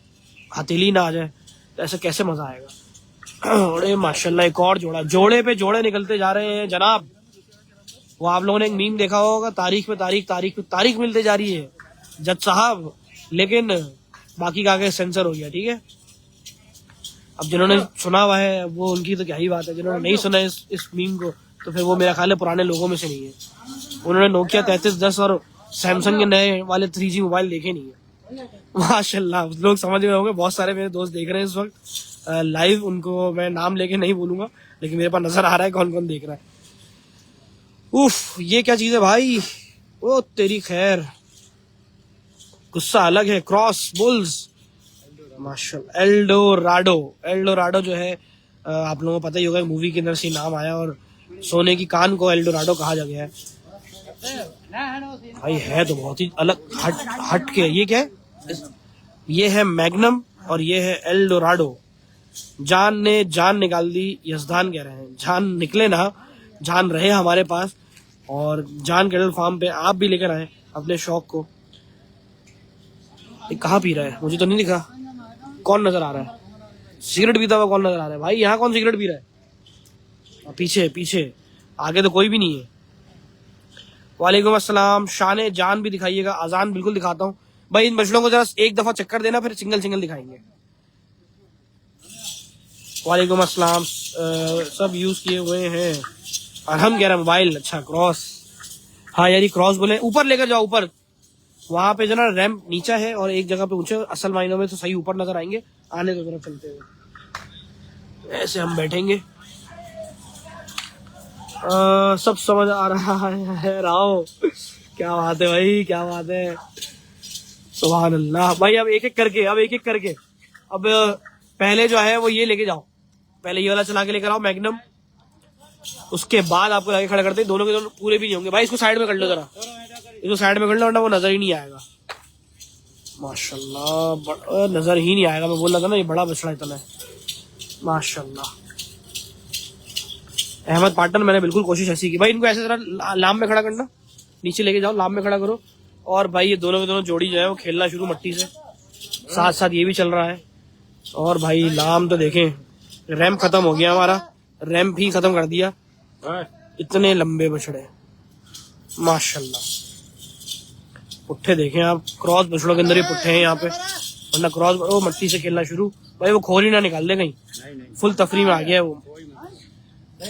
हथेली ना आ जाए तो ऐसा कैसे मजा आएगा। अरे माशाल्लाह, एक और जोड़े पे जोड़े निकलते जा रहे हैं जनाब। वो आप लोगों ने एक मीम देखा होगा, तारीख पे तारीख, तारीख पे तारीख मिलते जा रही है जज साहब। लेकिन बाकी का आगे सेंसर हो गया, ठीक है। अब जिन्होंने सुना हुआ है वो उनकी तो क्या ही बात है, जिन्होंने नहीं सुना इस मीम को तो फिर वो मेरा ख्याल है पुराने लोगों में से नहीं है। उन्होंने नोकिया 3310 और सैमसंग के नए वाले 3G मोबाइल देखे नहीं है। माशाल्लाह लोग समझ गए होंगे, बहुत सारे मेरे दोस्त देख रहे हैं इस वक्त लाइव, उनको मैं नाम लेके नहीं बोलूंगा लेकिन मेरे पास नजर आ रहा है कौन कौन देख रहा है। उफ, ये क्या चीज है भाई, ओ तेरी खैर, गुस्सा अलग है। क्रॉस बुल्स माशाल्लाह। एल्डोराडो जो है आप लोगों को पता ही होगा, मूवी के अंदर से नाम आया और सोने की कान को एल्डोराडो कहा जा गया है भाई। है तो बहुत ही अलग, हट के। ये क्या है, ये है मैग्नम और ये है एल्डोराडो। जान ने जान निकाल दी, यजदान कह रहे हैं। जान निकले ना, जान रहे हमारे पास। और जान कैटल फार्म पे आप भी लेकर आए अपने शौक को। कहाँ पी रहा है, मुझे तो नहीं दिखा। कौन नजर आ रहा है, सिगरेट पीता हुआ कौन नजर आ रहा है भाई? यहाँ कौन सिगरेट पी रहा है? पीछे पीछे, आगे तो कोई भी नहीं है। वालेकुम अस्सलाम। शान जान भी दिखाइएगा। अजान बिल्कुल दिखाता हूँ भाई। इन बछड़ों को जरा एक दफा चक्कर देना, फिर सिंगल सिंगल दिखाएंगे। वालेकुम अस्सलाम। सब यूज किए हुए हैं और हम कह रहे हैं मोबाइल। अच्छा क्रॉस, हाँ यार क्रॉस बोले, ऊपर लेकर जाओ, ऊपर वहां पे जो ना रैंप नीचा है और एक जगह पे ऊंचे, असल मायनों में तो सही ऊपर नजर आएंगे। आने की तरफ चलते हुए ऐसे हम बैठेंगे। सब समझ आ रहा है राव, क्या बात है भाई, क्या बात है। सुभान अल्लाह भाई। अब एक एक करके अब पहले जो है वो ये लेके जाओ, पहले ये वाला चला के लेकर आओ मैग्नम, उसके बाद आपको आगे खड़ा करते हैं। दोनों के दोनों पूरे भी नहीं होंगे भाई। इसको साइड में कर लो जरा, इसको साइड में कर लो वरना वो नजर ही नहीं आएगा। माशाल्लाह, नजर ही नहीं आएगा, मैं बोल रहा था ना ये बड़ा बछड़ा इतना है। माशाल्लाह अहमद पाटन, मैंने बिल्कुल कोशिश ऐसी की। भाई इनको ऐसे जरा लाम में खड़ा करना, नीचे लेके जाओ, लाम में खड़ा करो। और भाई ये दोनों के दोनों जोड़ी जो है वो खेलना शुरू मट्टी से, साथ साथ ये भी चल रहा है। और भाई लाम तो देखें, रैम्प खत्म हो गया हमारा, रैम्प ही खत्म कर दिया। इतने लंबे बछड़े माशाल्लाह। पुट्ठे देखें आप, क्रॉस बछड़ों के अंदर ही पुट्ठे हैं यहाँ पे, वरना क्रॉस वो मट्टी से खेलना शुरू। भाई वो खोल ही ना निकाल दे कहीं, फुल तफरी में आ गया है वो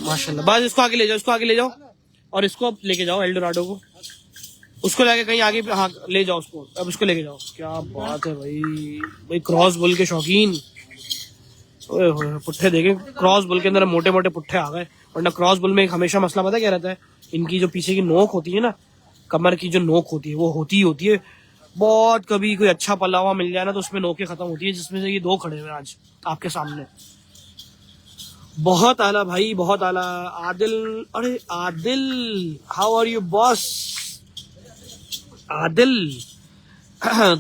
माशाल्लाह। बस इसको आगे ले जाओ, इसको आगे ले जाओ, और इसको लेके जाओ एल्डोराडो को, उसको लेके कहीं आगे, हाँ ले जाओ उसको, अब उसको लेके जाओ। क्या बात है भाई, भाई क्रॉस बुल के शौकीन। ओए होए, पुट्ठे देखें, क्रॉस बुल के अंदर मोटे मोटे पुट्ठे आ गए। वरना क्रॉस बुल में एक हमेशा मसला पता क्या रहता है, इनकी जो पीछे की नोक होती है ना, कमर की जो नोक होती है वो होती ही होती है बहुत, कभी कोई अच्छा पला हुआ मिल जाए ना तो उसमें नोकें खत्म होती है, जिसमें से ये दो खड़े हुए आज आपके सामने। बहुत आला भाई, बहुत आला। आदिल, अरे Adil, how are you boss? Adil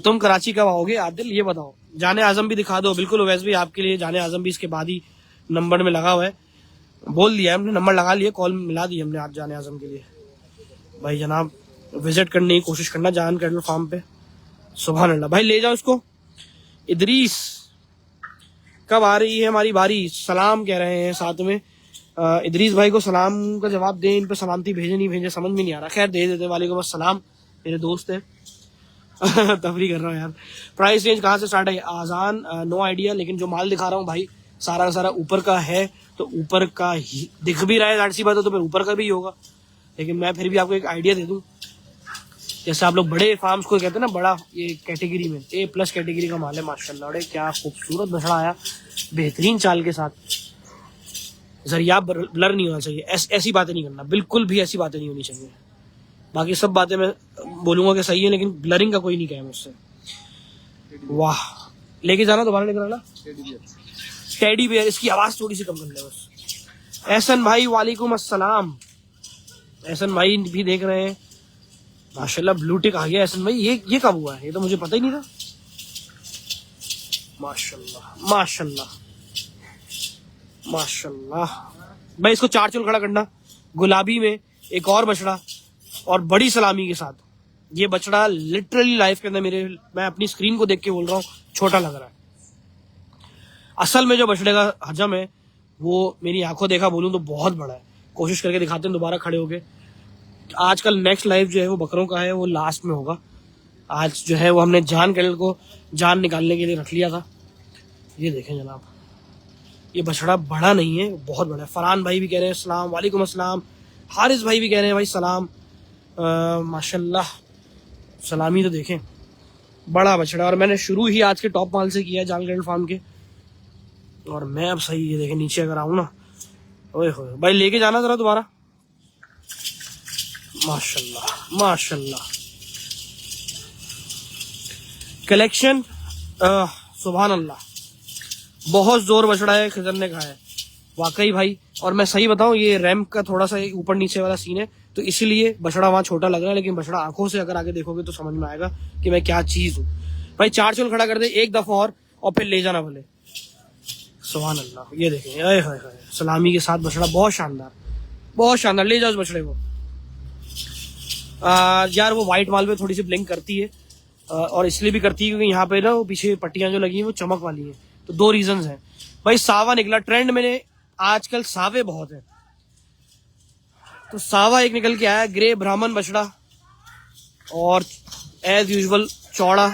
तुम कराची कब आओगे आदिल, ये बताओ। जाने आजम भी दिखा दो। बिल्कुल वैसे भी आपके लिए जाने आजम भी इसके बाद ही नंबर में लगा हुआ है, बोल दिया हमने, नंबर लगा लिया, कॉल मिला दी हमने आज जाने आजम के लिए। भाई जनाब विजिट करने की कोशिश करना जान कैटल फार्म पे। सुभान अल्लाह। भाई ले जाओ इसको। इदरीस, कब आ रही है हमारी बारी? सलाम कह रहे हैं साथ में। इदरीस भाई को सलाम का जवाब दें, इन पे सलामती भेजे नहीं भेजे समझ में नहीं आ रहा। खैर दे देते। वालेकुम अस्सलाम, मेरे दोस्त है। तफरी कर रहा हूँ यार। प्राइस रेंज कहाँ से स्टार्ट है? आजान नो आइडिया, लेकिन जो माल दिखा रहा हूँ भाई सारा का सारा ऊपर का है, तो ऊपर का ही दिख भी रहा है, जाहिर सी बात है, तो फिर ऊपर का भी होगा। लेकिन मैं फिर भी आपको एक आइडिया दे दूं, जैसे आप लोग बड़े फार्म्स को कहते हैं ना, बड़ा ये कैटेगरी में A+ कैटेगरी का माल है माशाल्लाह। अरे क्या खूबसूरत बछड़ा आया, बेहतरीन चाल के साथ। जरिया ब्लर नहीं होना चाहिए, ऐसी बातें नहीं करना, बिल्कुल भी ऐसी बातें नहीं होनी चाहिए। बाकी सब बातें मैं बोलूंगा कि सही है, लेकिन ब्लरिंग का कोई नहीं कहे मुझसे। वाह, लेके जाना, दोबारा लेकर आना। टेडी बियर, इसकी आवाज थोड़ी सी कम कर ले बस। एहसन भाई वालेकुम अस्सलाम। एहसन भाई भी देख रहे हैं माशाल्लाह। ब्लू टिक आ गया एहसन भाई, ये कब हुआ है? ये तो मुझे पता ही नहीं था। माशाल्लाह माशाल्लाह माशाल्लाह। भाई इसको 4 चुल खड़ा करना। गुलाबी में एक और बछड़ा, और बड़ी सलामी के साथ। ये बछड़ा लिटरली लाइफ के अंदर मेरे, मैं अपनी स्क्रीन को देख के बोल रहा हूँ, छोटा लग रहा है। असल में जो बछड़े का हजम है वो मेरी आंखों देखा बोलूं तो बहुत बड़ा है। कोशिश करके दिखाते हैं दोबारा खड़े होके। आजकल नेक्स्ट लाइव जो है वो बकरों का है, वो लास्ट में होगा। आज जो है वो हमने जान कैटल को जान निकालने के लिए रख लिया था। ये देखें जनाब, ये बछड़ा बड़ा नहीं है, बहुत बड़ा है। फरहान भाई भी कह रहे हैं सलाम, वालेकुम अस्सलाम। हारिस भाई भी कह रहे हैं भाई सलाम। माशाल्लाह, सलामी तो देखें, बड़ा बछड़ा। और मैंने शुरू ही आज के टॉप माल से किया जान कैटल फार्म के। और मैं अब सही, ये देखें नीचे अगर आऊँ ना, ओए होए भाई लेके जाना जरा दोबारा। माशाल्लाह माशाल्लाह, कलेक्शन सुभान अल्लाह, बहुत जोर बछड़ा है, खिजर ने कहा है वाकई भाई। और मैं सही बताऊं, ये रैम्प का थोड़ा सा ऊपर नीचे वाला सीन है, तो इसीलिए बछड़ा वहां छोटा लग रहा है, लेकिन बछड़ा आंखों से अगर आगे देखोगे तो समझ में आएगा कि मैं क्या चीज हूँ। भाई 4 चुल खड़ा कर दे एक दफा और फिर ले जाना भले। सुभान अल्लाह, ये देखें, अय हाय हाय, सलामी के साथ बछड़ा, बहुत शानदार, बहुत शानदार। ले जाओ इस बछड़े को। यार वो व्हाइट माल पे थोड़ी सी ब्लिंक करती है, और इसलिए भी करती है क्योंकि यहाँ पे ना वो पीछे पट्टियां जो लगी हैं वो चमक वाली हैं, तो 2 रीजंस हैं। भाई सावा निकला, ट्रेंड में आजकल सावे बहुत है, तो सावा एक निकल के आया, ग्रे ब्राह्मण बछड़ा, और एज यूजुअल चौड़ा,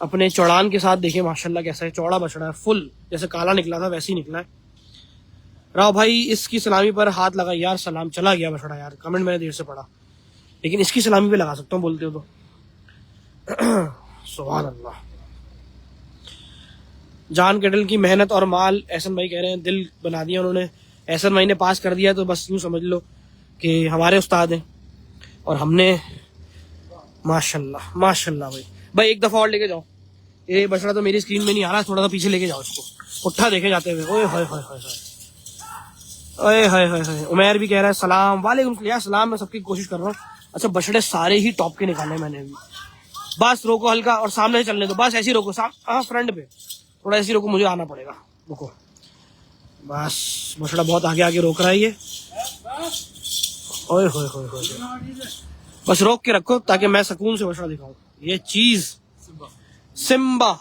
अपने चौड़ान के साथ देखें माशाल्लाह कैसा है, चौड़ा बछड़ा है, फुल जैसे काला निकला था वैसे ही निकला है। राव भाई इसकी सलामी पर हाथ लगा यार, सलाम चला गया बछड़ा यार, कमेंट मैंने देर से पढ़ा, लेकिन इसकी सलामी पे लगा सकता हूँ बोलते हो तो। सुभान अल्लाह। जान कैटल की मेहनत और माल, एहसन भाई कह रहे हैं दिल बना दिया उन्होंने। एहसन भाई ने पास कर दिया, तो बस यूं समझ लो कि हमारे उस्ताद हैं, और हमने माशाल्लाह माशाल्लाह। भाई एक दफा और लेके जाओ, ये बछड़ा तो मेरी स्क्रीन में नहीं आ रहा, थोड़ा सा पीछे लेके जाओ इसको, उठा देखे जाते हुए। ओए हाय हाय हाय हाय, ओए हाय हाय हाय। उमैर भी कह रहा है सलाम, वालेकुम सलाम। मैं सबकी कोशिश कर रहा हूँ। अच्छा बछड़े सारे ही टॉप के निकाले मैंने भी, बस रोको हल्का और सामने से चलने दो, बस ऐसे ही रोको, हाँ फ्रंट पे थोड़ा ऐसे ही रोको, मुझे आना पड़ेगा, रुको बस। बछड़ा बहुत आगे आगे रोक रहा है ये, ओए होए होए होए, बस रोक के रखो ताकि मैं सुकून से बछड़ा दिखाऊं। ये चीज सिम्बा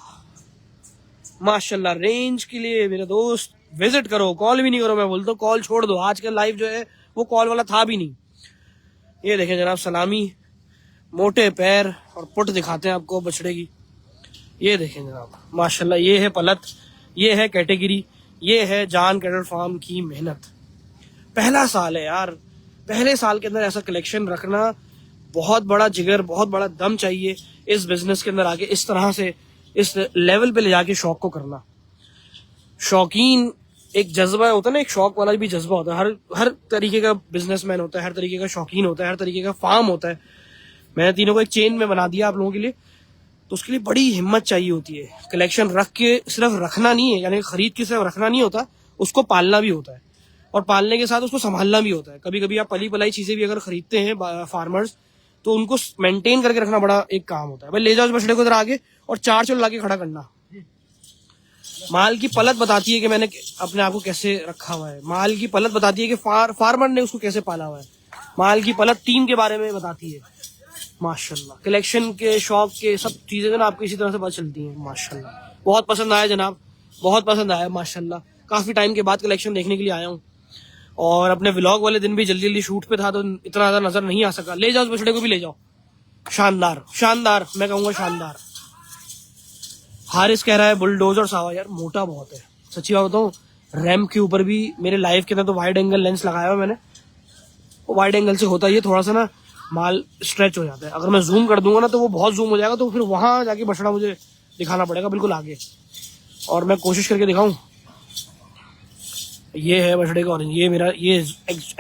माशाल्लाह, रेंज के लिए मेरे दोस्त विजिट करो, कॉल भी नहीं करो, मैं बोलता हूँ कॉल छोड़ दो, आज का लाइव जो है वो कॉल वाला था भी नहीं। ये देखें जनाब, सलामी, मोटे पैर और पुट दिखाते हैं आपको बछड़े की। ये देखें जनाब माशाल्लाह, ये है पलत, ये है कैटेगरी, ये है जान कैटल फार्म की मेहनत। पहला साल है यार, पहले साल के अंदर ऐसा कलेक्शन रखना बहुत बड़ा जिगर, बहुत बड़ा दम चाहिए इस बिजनेस के अंदर आके इस तरह से इस लेवल पे ले जाके शौक को करना। शौकीन एक जज्बा होता है ना, एक शौक वाला भी जज्बा होता है, हर तरीके का बिजनेसमैन होता है, हर तरीके का शौकीन होता है, हर तरीके का फार्म होता है। मैंने तीनों को एक चेन में बना दिया आप लोगों के लिए, तो उसके लिए बड़ी हिम्मत चाहिए होती है। कलेक्शन रख के सिर्फ रखना नहीं है, यानी खरीद के सिर्फ रखना नहीं होता, उसको पालना भी होता है, और पालने के साथ उसको संभालना भी होता है। कभी कभी आप पली पलाई चीजें भी अगर खरीदते हैं फार्मर्स, तो उनको मेंटेन करके रखना बड़ा एक काम होता है। भाई ले जाओ इस बछड़े को इधर आगे और 4 चल ला के खड़ा करना। माल की पलत बताती है कि मैंने अपने आप को कैसे रखा हुआ है, माल की पलत बताती है कि फार्मर ने उसको कैसे पाला हुआ है, माल की पलत टीम के बारे में बताती है। माशाल्लाह, कलेक्शन के शौक के सब चीजें ना आपको इसी तरह से पता चलती हैं। माशाल्लाह बहुत पसंद आया जनाब, बहुत पसंद आया माशाल्लाह। काफी टाइम के बाद कलेक्शन देखने के लिए आया हूँ, और अपने व्लॉग वाले दिन भी जल्दी जल्दी शूट पे था तो इतना ज्यादा नजर नहीं आ सका। ले जाओ उस बछड़े को भी ले जाओ, शानदार शानदार, मैं कहूंगा शानदार। हारिस कह रहा है बुलडोजर सावा, यार मोटा बहुत है सच्ची बात बताऊं। रैम्प के ऊपर भी मेरे लाइव के अंदर तो वाइड एंगल लेंस लगाया हुआ मैंने, वाइड एंगल से होता है ये थोड़ा सा ना माल स्ट्रेच हो जाता है। अगर मैं जूम कर दूंगा ना तो वो बहुत जूम हो जाएगा, तो फिर वहां जाके बछड़ा मुझे दिखाना पड़ेगा बिल्कुल आगे, और मैं कोशिश करके दिखाऊं। ये है बछड़े का ऑरेंज, ये मेरा ये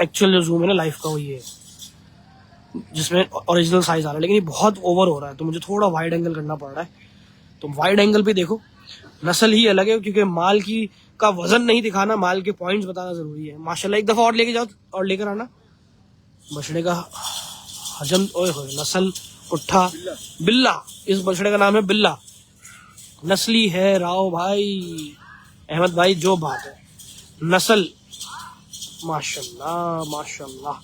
एक्चुअल जो जूम है ना लाइफ का वो ये है जिसमें ओरिजिनल साइज आ रहा है, लेकिन ये बहुत ओवर हो रहा है तो मुझे थोड़ा वाइड एंगल करना पड़ रहा है। तो वाइड एंगल पे देखो, नस्ल ही अलग है, क्योंकि माल की का वजन नहीं दिखाना, माल के पॉइंट्स बताना जरूरी है। माशाल्लाह एक दफा और लेके जाओ और लेकर आना बछड़े का हजम। ओए होए, नस्ल उठा बिल्ला, इस बछड़े का नाम है बिल्ला, नस्ली है राव भाई अहमद भाई, जो बात है नस्ल। माशाल्लाह माशाल्लाह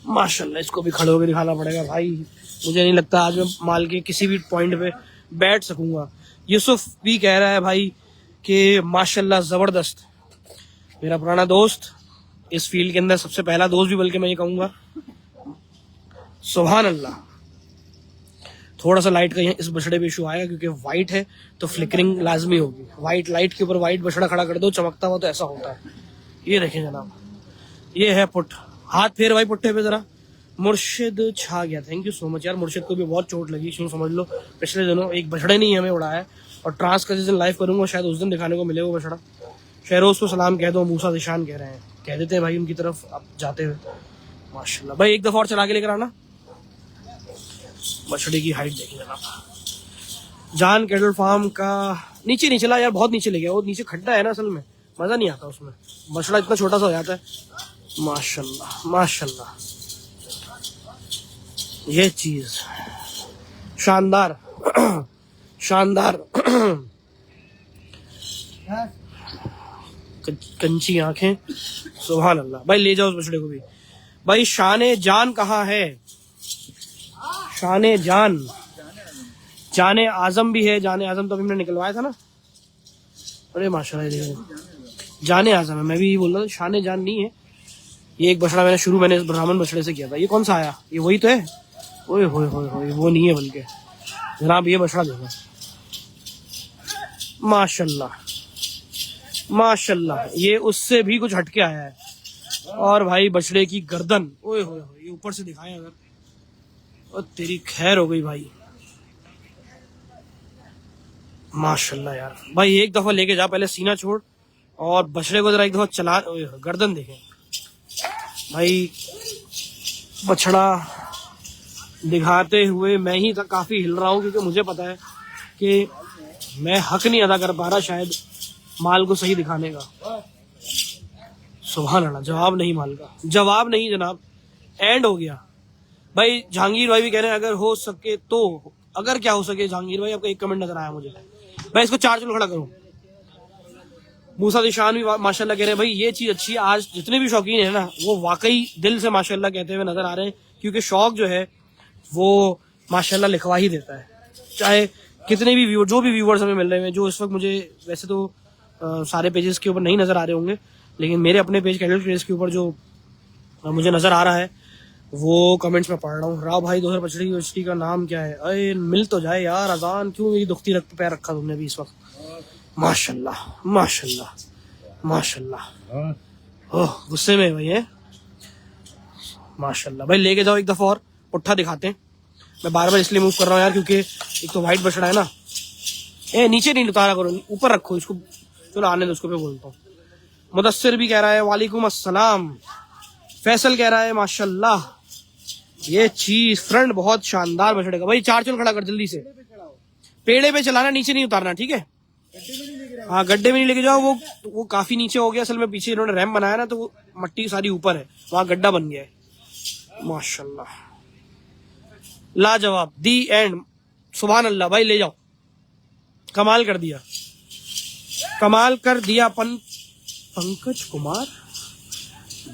माशाल्लाह, इसको भी खड़े होकर दिखाना पड़ेगा भाई, मुझे नहीं लगता आज मैं माल के किसी भी पॉइंट पे बैठ सकूंगा। यूसुफ भी कह रहा है भाई कि माशाल्लाह जबरदस्त, मेरा पुराना दोस्त इस फील्ड के अंदर, सबसे पहला दोस्त भी बल्कि मैं ये कहूंगा। सुभान अल्लाह। थोड़ा सा लाइट का इस बछड़े पे इशू आएगा क्योंकि वाइट है तो फ्लिकरिंग लाजमी होगी। वाइट लाइट के ऊपर वाइट बछड़ा खड़ा कर दो चमकता हुआ तो ऐसा होता है। ये देखें जनाब, ये है पुट, हाथ फेर भाई पुट्ठे पे जरा। मुर्शिद छा गया, थैंक यू सो मच यार। मुर्शिद को भी बहुत चोट लगी, क्यों समझ लो पिछले दिनों एक बछड़े नहीं हमें उड़ाया है, और ट्रांस का जिस दिन लाइव करूंगा शायद उस दिन दिखाने को मिलेगा वो बछड़ा। शहरोज को सलाम कह दो, मूसा दिशान कह रहे हैं, कह देते हैं भाई उनकी तरफ आप जाते हुए। माशाल्लाह भाई एक दफा और चला के लेकर आना। बछड़े की हाइट देखिए जनाब। जान कैटल फार्म का नीचे नहीं चला यार, बहुत नीचे ले गया, वो नीचे खड्डा है ना, असल में मजा नहीं आता उसमें, बछड़ा इतना छोटा सा हो जाता है। माशाल्लाह माशाल्लाह, ये चीज शानदार शानदार। कंची आंखें, सुभान अल्लाह। भाई ले जाओ उस बछड़े को भी। भाई शाने जान कहाँ है? शाने जान, जाने आजम भी है, जाने आजम तो अभी हमने निकलवाया था ना। अरे माशाल्लाह जाने आजम है, मैं भी बोल रहा था शाने जान नहीं है। ये एक बछड़ा मैंने इस ब्राह्मण बछड़े से किया था। ये कौन सा आया? ये वही तो है। ओए होए होए होए, वो नहीं है बल्कि जनाब, ये बछड़ा देखो माशाल्लाह माशाल्लाह, ये उससे भी कुछ हटके आया है। और भाई बछड़े की गर्दन, ओए होए होए, ये ऊपर से दिखाएं अगर, और तेरी खैर हो गई भाई। माशाल्लाह यार। भाई एक दफा लेके जा, पहले सीना छोड़ और बछड़े को जरा एक दफा चला। गर्दन देखें भाई, बछड़ा दिखाते हुए मैं ही काफी हिल रहा हूँ, क्योंकि मुझे पता है कि मैं हक नहीं अदा कर पा रहा शायद माल को सही दिखाने का। सुभान अल्लाह, जवाब नहीं माल का, जवाब नहीं जनाब, एंड हो गया। भाई जहांगीर भाई भी कह रहे हैं अगर हो सके तो अगर क्या हो सके जहांगीर भाई, आपका एक कमेंट नजर आया मुझे भाई, इसको 4 किलो खड़ा करो। मूसा निशान भी माशाल्लाह कह रहे हैं भाई ये चीज अच्छी है। आज जितने भी शौकीन है ना वो वाकई दिल से माशाल्लाह कहते हुए नजर आ रहे हैं, क्योंकि शौक जो है वो माशाल्लाह लिखवा ही देता है। चाहे कितने भी व्यूअर, जो भी व्यूअर्स हमें मिल रहे हैं, जो इस वक्त मुझे वैसे तो सारे पेजेस के ऊपर नहीं नजर आ रहे होंगे, लेकिन मेरे अपने पेज कैटल क्रेज के ऊपर जो मुझे नजर आ रहा है वो कमेंट्स में पढ़ रहा हूँ। राव भाई 2025 यूनिवर्सिटी का नाम क्या है? अरे मिल तो जाए यार, अजान क्यों मेरी दुखती रख पैर रखा तुमने भी इस वक्त। माशाल्लाह माशाल्लाह माशाल्लाह। ओह गुस्से में भाई है। माशाल्लाह भाई लेके जाओ एक दफा और पुट्ठा दिखाते हैं। मैं बार बार इसलिए मूव कर रहा हूँ यार क्योंकि एक तो वाइट बछड़ा है ना। ए नीचे नहीं उतारा करो, ऊपर रखो इसको। चलो आने दो उसको, मैं बोलता हूँ। मुदस्सिर भी कह रहा है वालेकुम अस्सलाम। फैसल कह रहा है माशाल्लाह ये चीज फ्रंट बहुत शानदार बछड़े का। भाई 4 चुल खड़ा कर जल्दी से, पेड़े पे चलाना, नीचे नहीं उतारना, ठीक है? हाँ गड्ढे में नहीं लेके जाओ, वो काफी नीचे हो गया असल में। पीछे इन्होंने रैम बनाया ना तो वो मट्टी सारी ऊपर है, वहां गड्ढा बन गया है। माशाल्लाह लाजवाब, दी एंड। सुभान अल्लाह भाई ले जाओ, कमाल कर दिया, कमाल कर दिया। पंकज कुमार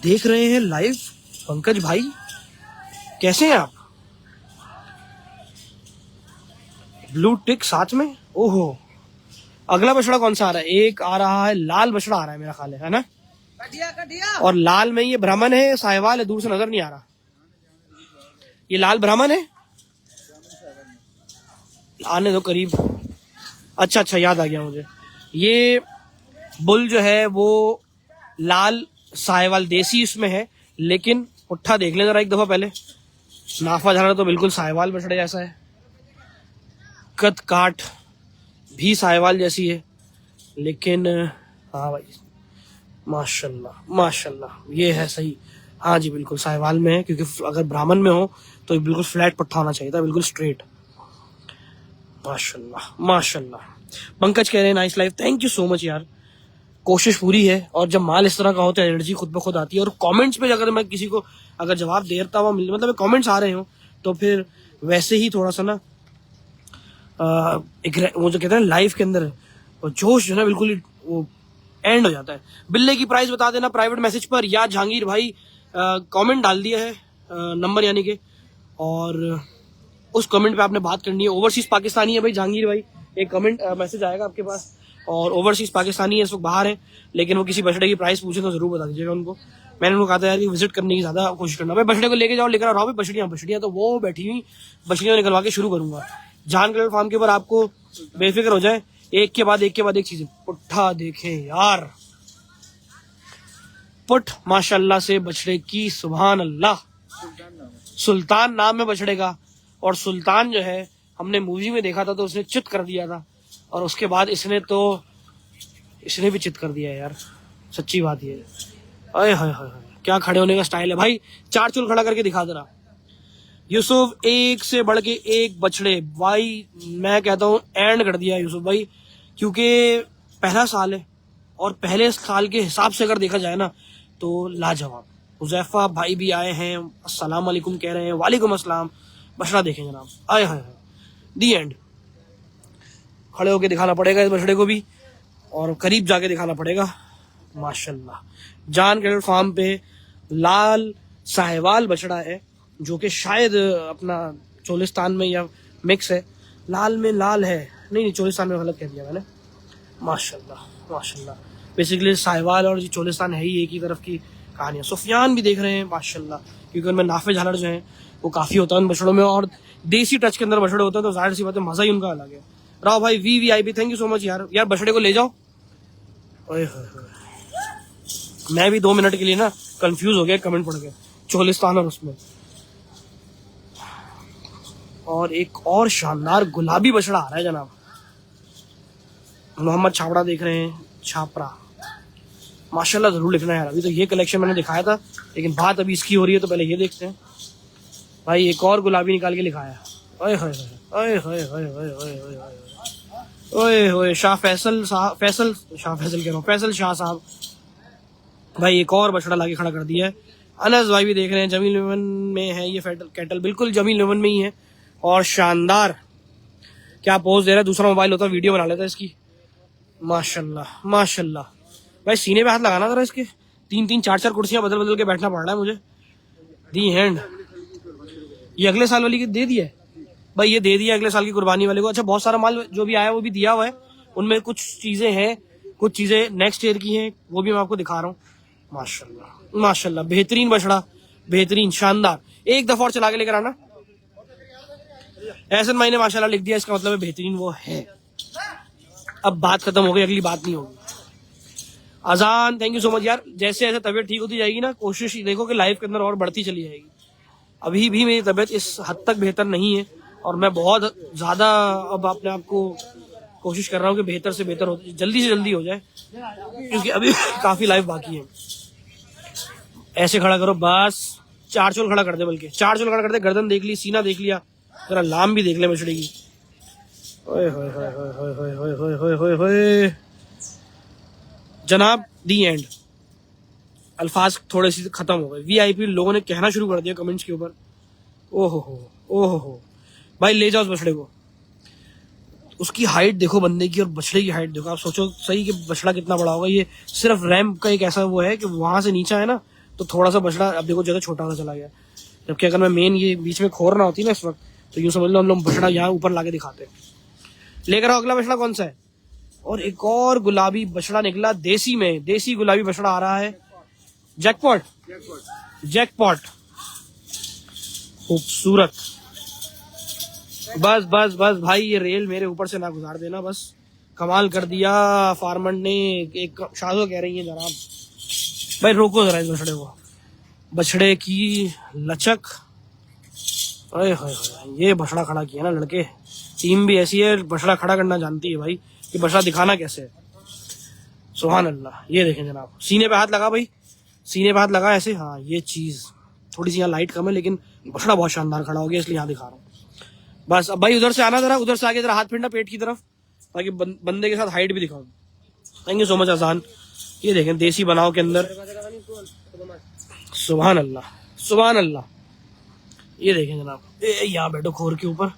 देख रहे हैं लाइव। पंकज भाई कैसे हैं आप? ब्लू टिक साथ में। ओहो अगला बछड़ा कौन सा आ रहा है? एक आ रहा है लाल बछड़ा आ रहा है मेरा ख्याल है ना? कटिया। और लाल में ये ब्राह्मण है, साहिवाल है, दूर से नजर नहीं आ रहा। ये लाल ब्राह्मण है, आने दो करीब। अच्छा याद आ गया मुझे। ये बुल जो है वो लाल साहिवाल देसी इसमें है, लेकिन पुट्ठा देख लें जरा एक दफा पहले। नाफा झाड़ा तो बिल्कुल साहिवाल बछड़े जैसा है, कद काट भी साहिवाल जैसी है, लेकिन हाँ भाई माशाल्लाह माशाल्लाह ये है सही। हाँ जी बिल्कुल साहिवाल में है, क्योंकि अगर ब्राह्मण में हो तो बिल्कुल फ्लैट पट्ठा होना चाहिए था, बिल्कुल स्ट्रेट। माशाल्लाह माशाल्लाह। पंकज कह रहे हैं nice life. Thank you so much यार, कोशिश पूरी है। और जब माल इस तरह का होता है एनर्जी खुद ब खुद आती है। और कमेंट्स पे अगर मैं किसी को अगर जवाब देता हुआ मतलब कमेंट्स आ रहे हो तो फिर वैसे ही थोड़ा सा ना वो जो कहते हैं लाइफ के अंदर वो जोश जो है बिल्कुल वो एंड हो जाता है। बिल्ले की प्राइस बता देना प्राइवेट मैसेज पर, या जहांगीर भाई कमेंट डाल दिया है नंबर यानी के, और उस कमेंट पे आपने बात करनी है। ओवरसीज पाकिस्तानी है भाई जहांगीर भाई, एक कमेंट मैसेज आएगा आपके पास। और ओवरसीज पाकिस्तानी है, इस वक्त बाहर है, लेकिन वो किसी बछड़े की प्राइस पूछे तो जरूर बता दीजिएगा उनको। मैंने उनको कहा था यार कि विजिट करने की ज्यादा कोशिश करना। भाई बछड़े को लेके जाओ, लेकर आओ भाई। बछड़ियां तो वो बैठी हुई बछड़ियां निकलवा के शुरू करूंगा। जान कैटल फार्म के ऊपर आपको बेफिक्र हो जाए, एक के बाद एक चीज। पुट्ठा देखे यार, पुट माशाल्लाह से बछड़े की, सुभान अल्लाह। सुल्तान नाम है बछड़े का, और सुल्तान जो है हमने मूवी में देखा था तो उसने चित कर दिया था, और उसके बाद इसने भी चित कर दिया यार, सच्ची बात ये है। अरे हाय हाय क्या खड़े होने का स्टाइल है भाई। 4 चुल खड़ा करके दिखा दे रहा। यूसुफ एक से बढ़ के एक बछड़े भाई, मैं कहता हूँ एंड कर दिया यूसुफ भाई, क्योंकि पहला साल है और पहले साल के हिसाब से अगर देखा जाए ना तो लाजवाब। हुजैफा भाई भी आए हैं, अस्सलाम वालेकुम कह रहे हैं। वालेकुम अस्सलाम। बछड़ा देखें जनाब, आए हाय दी एंड। खड़े होके दिखाना पड़ेगा इस बछड़े को भी, और करीब जाके दिखाना पड़ेगा। माशाल्लाह जान कैटल फार्म पे लाल साहिवाल बछड़ा है, जो कि शायद अपना चोलिस्तान में या मिक्स है। लाल में लाल है, नहीं चोलिस्तान में गलत कह दिया मैंने। माशाल्लाह माशाल्लाह। बेसिकली साहिवाल और चोलिस्तान है ही एक ही तरफ की कहानियाँ। सुफियान भी देख रहे हैं माशाल्लाह, क्योंकि उनमें नाफे झालर जो है वो काफी होता है उन बछड़ों में, और देसी टच के अंदर बछड़े होते हैं तो जाहिर सी बात है मजा ही उनका अलग है। राव भाई VVIP thank you so much यार बछड़े को ले जाओ। मैं भी 2 मिनट के लिए ना कंफ्यूज हो गया कमेंट पढ़ के, चोलिस्तान और उसमें। और एक और शानदार गुलाबी बछड़ा आ रहा है जनाब। मोहम्मद छापड़ा देख रहे हैं, छापरा माशाल्लाह जरूर लिखना यार। अभी तो ये कलेक्शन मैंने दिखाया था, लेकिन बात अभी इसकी हो रही है तो पहले ये देखते हैं। भाई एक और गुलाबी निकाल के लिखाया। ओए होए ओए होए ओए ओए ओए ओए ओए शाह फैसल शाह फैसल कह रहा हूँ, फैसल शाह साहब भाई एक और बछड़ा लाके खड़ा कर दिया है। अनस भाई भी देख रहे हैं, जमील लेवन में है ये कैटल, बिल्कुल जमील लेवन में ही है, और शानदार क्या पोज दे रहा है, दूसरा मोबाइल होता वीडियो बना लेता इसकी। माशाल्लाह माशाल्लाह। भाई सीने पे हाथ लगाना जरा इसके, 3-3 4-4 कुर्सियां बदल बदल के बैठना पड़ रहा है मुझे। दी हैंड, ये अगले साल वाली की दे दिया है भाई, ये दे दिया अगले साल की कुर्बानी वाले को। अच्छा बहुत सारा माल जो भी आया वो भी दिया हुआ है, उनमें कुछ चीजें हैं, कुछ चीजें नेक्स्ट ईयर की हैं, वो भी मैं आपको दिखा रहा हूँ। माशाल्लाह माशाल्लाह, बेहतरीन बछड़ा, बेहतरीन शानदार। एक दफा और चला के लेकर आना। एहसन भाई ने माशाल्लाह लिख दिया, इसका मतलब है बेहतरीन वो है। अब बात खत्म हो गई, अगली बात नहीं होगी। अजान, थैंक यू सो मच यार। जैसे जैसे तबीयत ठीक होती जाएगी ना, कोशिश देखो कि लाइफ के अंदर और बढ़ती चली जाएगी। अभी भी मेरी तबीयत इस हद तक बेहतर नहीं है, और मैं बहुत ज्यादा अब अपने आप को कोशिश कर रहा हूँ कि बेहतर से बेहतर हो, जल्दी से जल्दी हो जाए, क्योंकि अभी काफी लाइफ बाकी है। ऐसे खड़ा करो बस, 4 चोल खड़ा कर दे, बल्कि 4 चोल खड़ा कर दे। गर्दन देख ली, सीना देख लिया, जरा लाम भी देख ले मछली की। ओए होए होए होए होए होए होए होए होए होए। जनाब दी एंड, अल्फाज थोड़े से खत्म हो गए। वीआईपी लोगों ने कहना शुरू कर दिया कमेंट्स के ऊपर, ओहो हो भाई ले जाओ उस बछड़े को। उसकी हाइट देखो बंदे की और बछड़े की हाइट देखो, आप सोचो सही कि बछड़ा कितना बड़ा होगा। ये सिर्फ रैंप का एक ऐसा वो है कि वहां से नीचे है ना, तो थोड़ा सा बछड़ा अब देखो ज्यादा छोटा होता चला गया। जबकि अगर मैं मेन ये बीच में खोर ना होती ना इस वक्त, तो यूं समझ लो हम लोग बछड़ा यहाँ ऊपर लाके दिखाते। लेकर आओ अगला बछड़ा कौन सा है। और एक और गुलाबी बछड़ा निकला देसी में, देसी गुलाबी बछड़ा आ रहा है। जैकपॉट जैकपॉट, खूबसूरत। बस बस बस भाई, ये रेल मेरे ऊपर से ना गुजार देना बस। कमाल कर दिया फार्मर ने। एक शादो कह रही है जनाब, भाई रोको जरा इस बछड़े को। बछड़े की लचक, अरे ये बछड़ा खड़ा किया ना लड़के, टीम भी ऐसी है, बछड़ा खड़ा करना जानती है भाई कि बछड़ा दिखाना कैसे है। सुभान अल्लाह। ये देखें जनाब, सीने पे हाथ लगा भाई, सीने पे हाथ लगा ऐसे। हाँ ये चीज थोड़ी सी यहाँ लाइट कम है, लेकिन बछड़ा बहुत शानदार खड़ा हो गया, इसलिए यहाँ दिखा रहा हूँ। बस अब भाई उधर से आना जरा, उधर से आगे जरा हाथ फिरना पेट की तरफ, ताकि बंदे के साथ हाइट भी दिखाऊं। थैंक यू सो मच अजान। ये देखें देसी बनाव के अंदर, सुभान अल्लाह सुभान अल्लाह। ये देखें जनाब, यहाँ बैठो खोर के ऊपर।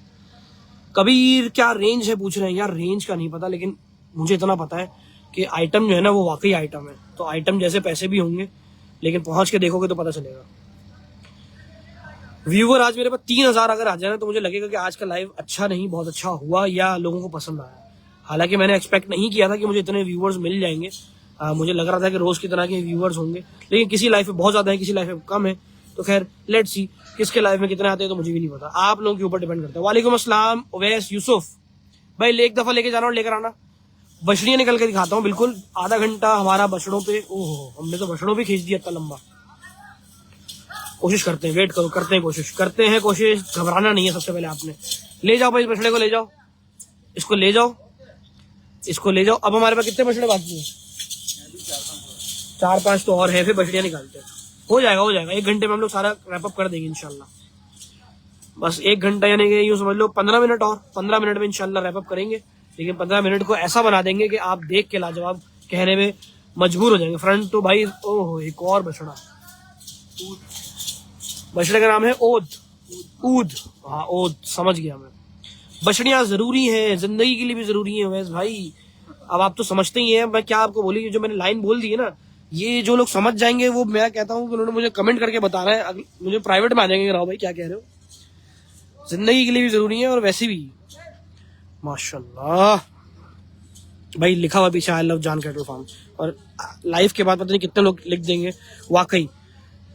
कबीर क्या रेंज है पूछ रहे हैं यार, रेंज का नहीं पता, लेकिन मुझे इतना पता है कि आइटम जो है ना वो वाकई आइटम है। तो आइटम जैसे पैसे भी होंगे, लेकिन पहुंच के देखोगे तो पता चलेगा। व्यूवर आज मेरे पास 3000 अगर आ जाए ना, तो मुझे लगेगा कि आज का लाइव अच्छा नहीं बहुत अच्छा हुआ, या लोगों को पसंद आया। हालांकि मैंने एक्सपेक्ट नहीं किया था कि मुझे इतने व्यूवर्स मिल जाएंगे। मुझे लग रहा था कि रोज की तरह के व्यूवर्स होंगे, लेकिन किसी लाइफ में बहुत ज्यादा है, किसी लाइफ में कम है। तो खैर लेट्स सी किसके लाइफ में कितने आते हैं, तो मुझे भी नहीं पता, आप लोगों के ऊपर डिपेंड करता है। वालेकुम अस्सलाम उवैस यूसुफ भाई, एक दफा लेके जाना और लेकर आना। बछड़ियां निकल के दिखाता हूँ, बिल्कुल आधा घंटा हमारा बछड़ों पे। ओहो, हमने तो बछड़ों पे खींच दिया इतना लंबा। कोशिश करते हैं, वेट करो, करते हैं कोशिश, घबराना नहीं है। सबसे पहले आपने ले जाओ भाई, इस बछड़े को ले जाओ, इसको ले जाओ, इसको ले जाओ। अब हमारे पास कितने बछड़े बाकी हैं? 4-5 तो और है, फिर बछड़ियां निकालते हैं। हो जाएगा 1 घंटे में हम लोग सारा रैप अप कर देंगे इंशाल्लाह। बस 1 घंटा, यानी कि यूं समझ लो 15 मिनट, और 15 मिनट में इंशाल्लाह रैप अप करेंगे। लेकिन 15 मिनट को ऐसा बना देंगे कि आप देख के लाजवाब कहने में मजबूर हो जाएंगे। फ्रंट तो भाई, ओहो एक और बछड़ा, बछड़े का नाम है ऊद। हाँ ऊद, समझ गया मैं। बछड़ियां जरूरी है, जिंदगी के लिए भी जरूरी है वैसे भाई। अब आप तो समझते ही हैं, मैं क्या आपको बोली, जो मैंने लाइन बोल दी है ना, ये जो लोग समझ जाएंगे वो मैं कहता हूँ कि उन्होंने मुझे कमेंट करके बताना है, मुझे प्राइवेट में आ जाएंगे, राव भाई क्या कह रहे हो। जिंदगी के लिए भी जरूरी है और वैसे भी। माशाल्लाह भाई, लिखा हुआ पीछे आई लव जान कैटल फार्म, और लाइफ के बाद पता नहीं कितने लोग लिख देंगे। वाकई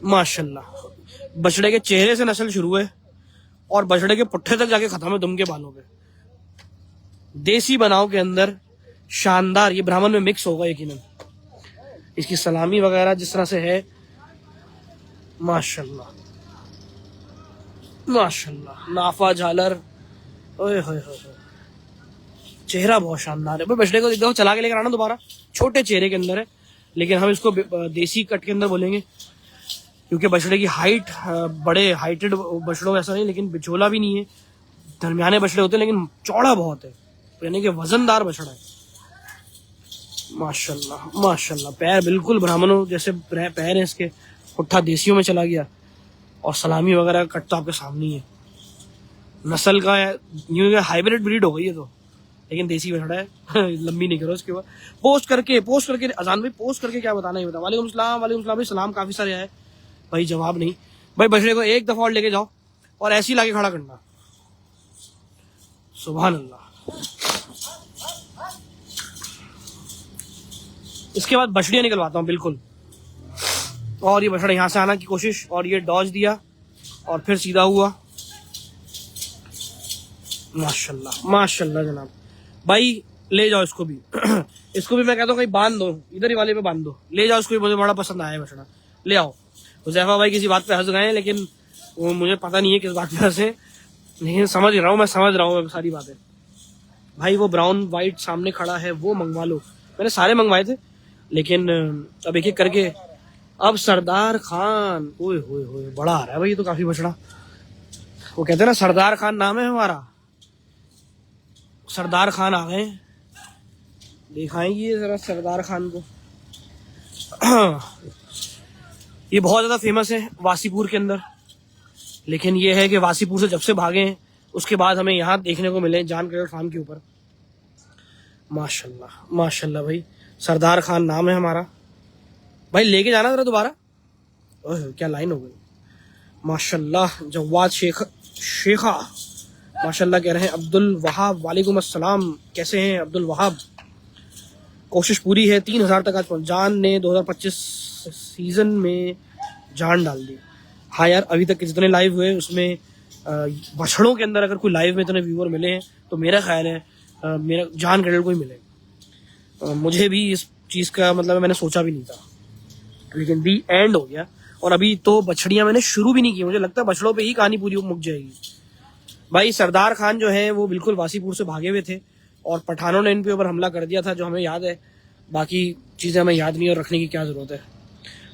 माशाल्लाह, बछड़े के चेहरे से नस्ल शुरू है और बछड़े के पुट्ठे तक जाके खत्म है दुम के बालों पे। देसी बनाव के अंदर शानदार, ये ब्राह्मण में मिक्स होगा यकीनन। इसकी सलामी वगैरह जिस तरह से है, माशाल्लाह माशाल्लाह, नाफा झालर, ओए होए होए, चेहरा बहुत शानदार है भाई। बछड़े को एकदम चला के लेकर आना दोबारा, छोटे चेहरे के अंदर है, लेकिन हम इसको देसी कट के अंदर बोलेंगे, क्योंकि बछड़े की हाइट, बड़े हाइटेड बछड़ों ऐसा नहीं, लेकिन बिचोला भी नहीं है, दरमियाने बछड़े होते हैं, लेकिन चौड़ा बहुत है, यानी कि वजनदार बछड़ा है। माशाल्लाह माशाल्लाह, पैर बिल्कुल ब्राह्मणों जैसे पैर है इसके, पुट्ठा देसियों में चला गया, और सलामी वगैरह कट तो आपके सामने ही है। नस्ल का न्यू हाइब्रिड ब्रीड हो गई है तो, लेकिन देसी बछड़ा है। लंबी नहीं करो उसके बाद। पोस्ट करके अजान भाई पोस्ट करके क्या बताना, ही बता। वालेकुम सलाम भाई, सलाम काफी सारे आए भाई, जवाब नहीं भाई। बछड़े को एक दफा और लेके जाओ और ऐसे ही लाके खड़ा करना। सुभान अल्लाह। इसके बाद बछड़ियां निकलवाता हूँ बिल्कुल। और ये बछड़ा यहां से आना की कोशिश, और ये डॉज दिया और फिर सीधा हुआ। माशाल्लाह माशाल्लाह जनाब। भाई ले जाओ इसको भी। इसको भी मैं कहता हूँ कहीं बांध दो, इधर ही वाले पे बांध दो, ले जाओ इसको भी। मुझे बड़ा पसंद आया बछड़ा, ले आओ। हुज़ैफा भाई किसी बात पे हंस गए, लेकिन वो मुझे पता नहीं है किस बात पे हंसे, लेकिन समझ रहा हूँ मैं सारी बातें। भाई वो ब्राउन वाइट सामने खड़ा है, वो मंगवा लो। मैंने सारे मंगवाए थे, लेकिन अब एक एक करके। अब सरदार खान, ओए होए होए, बड़ा आ रहा है भाई ये तो काफी बछड़ा। वो कहते हैं ना सरदार खान नाम है हमारा। सरदार खान आ गए, दिखाएंगे जरा सरदार खान को। ये बहुत ज्यादा फेमस है वासीपुर के अंदर, लेकिन ये है कि वासीपुर से जब से भागे हैं उसके बाद हमें यहाँ देखने को मिले जान कैटल फार्म के ऊपर। माशाल्लाह माशाल्लाह भाई, सरदार खान नाम है हमारा। भाई लेके जाना जरा दोबारा। ओह क्या लाइन हो गई। माशाल्लाह जवाद शेखा माशाल्लाह कह रहे हैं। अब्दुल वहाब वालेकुम अस्सलाम, कैसे हैं अब्दुल वहाब। कोशिश पूरी है 3000 तक आज पहुंच। जान ने 2025 सीजन में जान डाल दी। हाँ यार, अभी तक के जितने लाइव हुए उसमें बछड़ों के अंदर अगर कोई लाइव में इतने व्यूअर मिले हैं तो मेरा ख्याल है मेरा जान कैटल को ही मिले। मुझे भी इस चीज़ का मतलब मैंने सोचा भी नहीं था, लेकिन दी एंड हो गया। और अभी तो बछड़ियां मैंने शुरू भी नहीं की, मुझे लगता है बछड़ों पे ही कहानी पूरी मुक जाएगी। भाई सरदार खान जो है वो बिल्कुल वासीपुर से भागे हुए थे और पठानों ने इन पे ऊपर हमला कर दिया था, जो हमें याद है। बाकी चीजें हमें याद नहीं और रखने की क्या जरूरत है।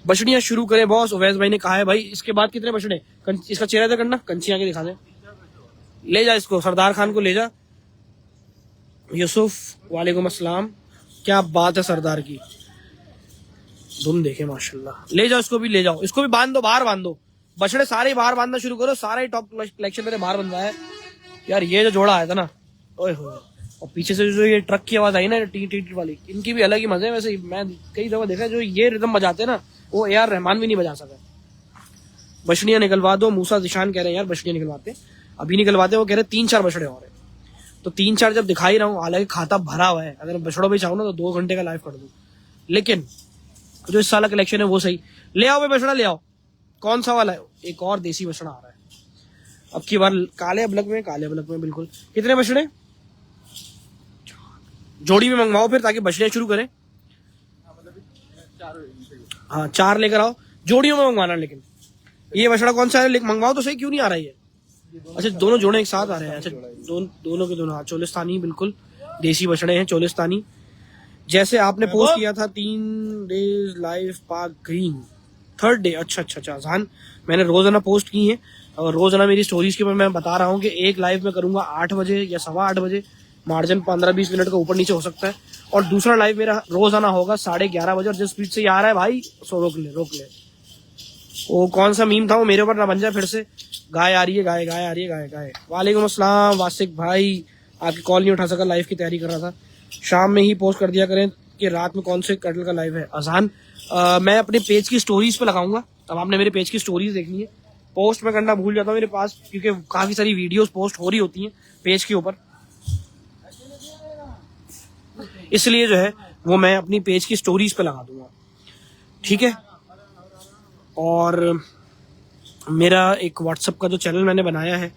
बछड़ियां शुरू करें बॉस। उवैस भाई ने कहा है भाई इसके बाद कितने बछड़े। इसका चेहरा इधर करना, कंची आके दिखा दे। ले जा इसको, सरदार खान को ले जा। यूसुफ वालेकुम अस्सलाम, क्या बात है सरदार की, तुम देखे माशाल्लाह। ले जाओ इसको भी, ले जाओ इसको भी, बांध दो बाहर, बांध दो बछड़े सारे बाहर बांधना शुरू करो। सारा ही टॉप कलेक्शन मैंने बाहर बनवाया है यार। ये जो जोड़ा आया था ना, ओए होए, और पीछे से जो ये ट्रक की आवाज आई ना टी टी वाली, इनकी भी अलग ही मजे है। वैसे मैं कई दफा देखा जो ये रिदम बजाते हैं ना, वो AR रहमान भी नहीं बजा सका। बछड़ियां निकलवा दो, मूसा जिशान कह रहे हैं यार बछड़ियां निकलवाते, अभी निकलवाते। वो कह रहे 3-4 बछड़े और है, तो 3-4 जब दिखा ही रहा हूँ, हालांकि खाता भरा हुआ है। अगर बछड़ों पे चाहूँ ना तो 2 घंटे का लाइव कर दूं, लेकिन जो इस साल कलेक्शन है वो सही। ले आओ बछड़ा, ले आओ। कौन सा वाला है? एक और देसी बछड़ा आ रहा है अब की बार, काले अबलक में बिल्कुल। कितने बछड़े? जोड़ी में मंगवाओ फिर, ताकि बछड़े शुरू करें। हाँ 4 लेकर आओ, जोड़ियों में मंगवाना। लेकिन ये बछड़ा कौन सा है मंगवाओ तो सही, क्यों नहीं आ रहा है ये? अच्छा दोनों जोड़े एक साथ आ रहे हैं। अच्छा दोनों के दोनों। चोलिस्तानी, बिल्कुल देसी बछड़े हैं चोलिस्तानी। जैसे आपने पोस्ट किया था 3 डेज लाइव पाक ग्रीन, 3rd डे। अच्छा जान, मैंने रोजाना पोस्ट की है और रोजाना मेरी स्टोरीज के ऊपर मैं बता रहा हूँ कि एक लाइव में करूंगा 8 बजे या 8:15 बजे, मार्जिन 15-20 मिनट का ऊपर नीचे हो सकता है। और दूसरा लाइव मेरा रोजाना होगा 11:30 बजे। और जिस स्पीड से ये आ रहा है भाई, सो रोक ले। वो कौन सा मीम था वो मेरे ऊपर ना बन जाए फिर से। गाय आ रही है, गाय आ रही है, गाय। वालेकुम अस्सलाम वासिक भाई, आपकी कॉल नहीं उठा सका, लाइव की तैयारी कर रहा था। शाम में ही पोस्ट कर दिया करें कि रात में कौन से कैटल का लाइव है। अजान मैं अपने पेज की स्टोरीज पे लगाऊंगा। अब आपने मेरे पेज की स्टोरीज देखनी है, पोस्ट में करना भूल जाता हूँ मेरे पास, क्योंकि काफी सारी वीडियोस पोस्ट हो रही होती हैं पेज के ऊपर, इसलिए जो है वो मैं अपनी पेज की स्टोरीज पे लगा दूंगा, ठीक है। और मेरा एक व्हाट्सएप का जो चैनल मैंने बनाया है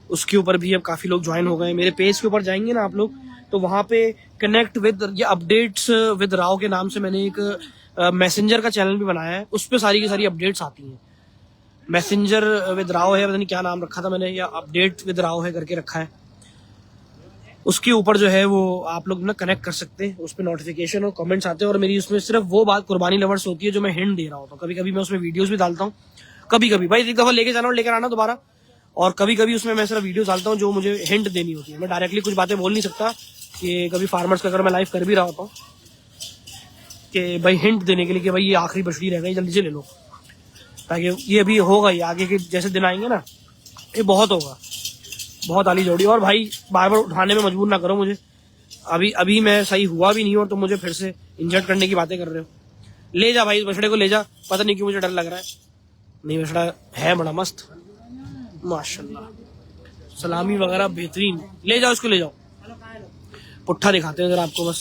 उसके ऊपर भी अब काफी लोग ज्वाइन हो गए। मेरे पेज के ऊपर जाएंगे ना आप लोग, तो वहां पे कनेक्ट विद या अपडेट्स विद राव के नाम से मैंने एक मैसेंजर का चैनल भी बनाया है। उस पर सारी की सारी अपडेट्स आती हैं। मैसेंजर विद राव है, पता नहीं क्या नाम रखा था मैंने, या अपडेट विद राव है करके रखा है। उसके ऊपर जो है वो आप लोग ना कनेक्ट कर सकते हैं, उस पर नोटिफिकेशन और कमेंट्स आते हैं। और मेरी उसमें सिर्फ वो बात कुर्बानी लवर्स होती है जो मैं हिंट दे रहा होता हूँ। कभी कभी मैं उसमें वीडियोस भी डालता हूँ, कभी कभी भाई एक दफा लेके जाना और लेकर आना दोबारा। और कभी कभी उसमें मैं सिर्फ वीडियो डालता हूँ जो मुझे हिंट देनी होती है। मैं डायरेक्टली कुछ बातें बोल नहीं सकता कि कभी फार्मर्स का अगर मैं लाइव कर भी रहा होता हूँ कि भाई हिंट देने के लिए कि भाई ये आखिरी बछड़ी रह गई, जल्दी से ले लो, ताकि ये अभी होगा ही, आगे के जैसे दिन आएंगे ना ये बहुत होगा। बहुत आली जोड़ी। और भाई बार बार उठाने में मजबूर ना करो मुझे, अभी मैं सही हुआ भी नहीं और तुम मुझे फिर से इंजर्ड करने की बातें कर रहे हो। ले जा भाई, बछड़े को ले जा। पता नहीं क्यों मुझे डर लग रहा है। नहीं, बछड़ा है बड़ा मस्त माशाल्लाह, सलामी वगैरह बेहतरीन। ले जाओ इसको, ले जाओ। पुट्ठा दिखाते हैं जरा आपको बस।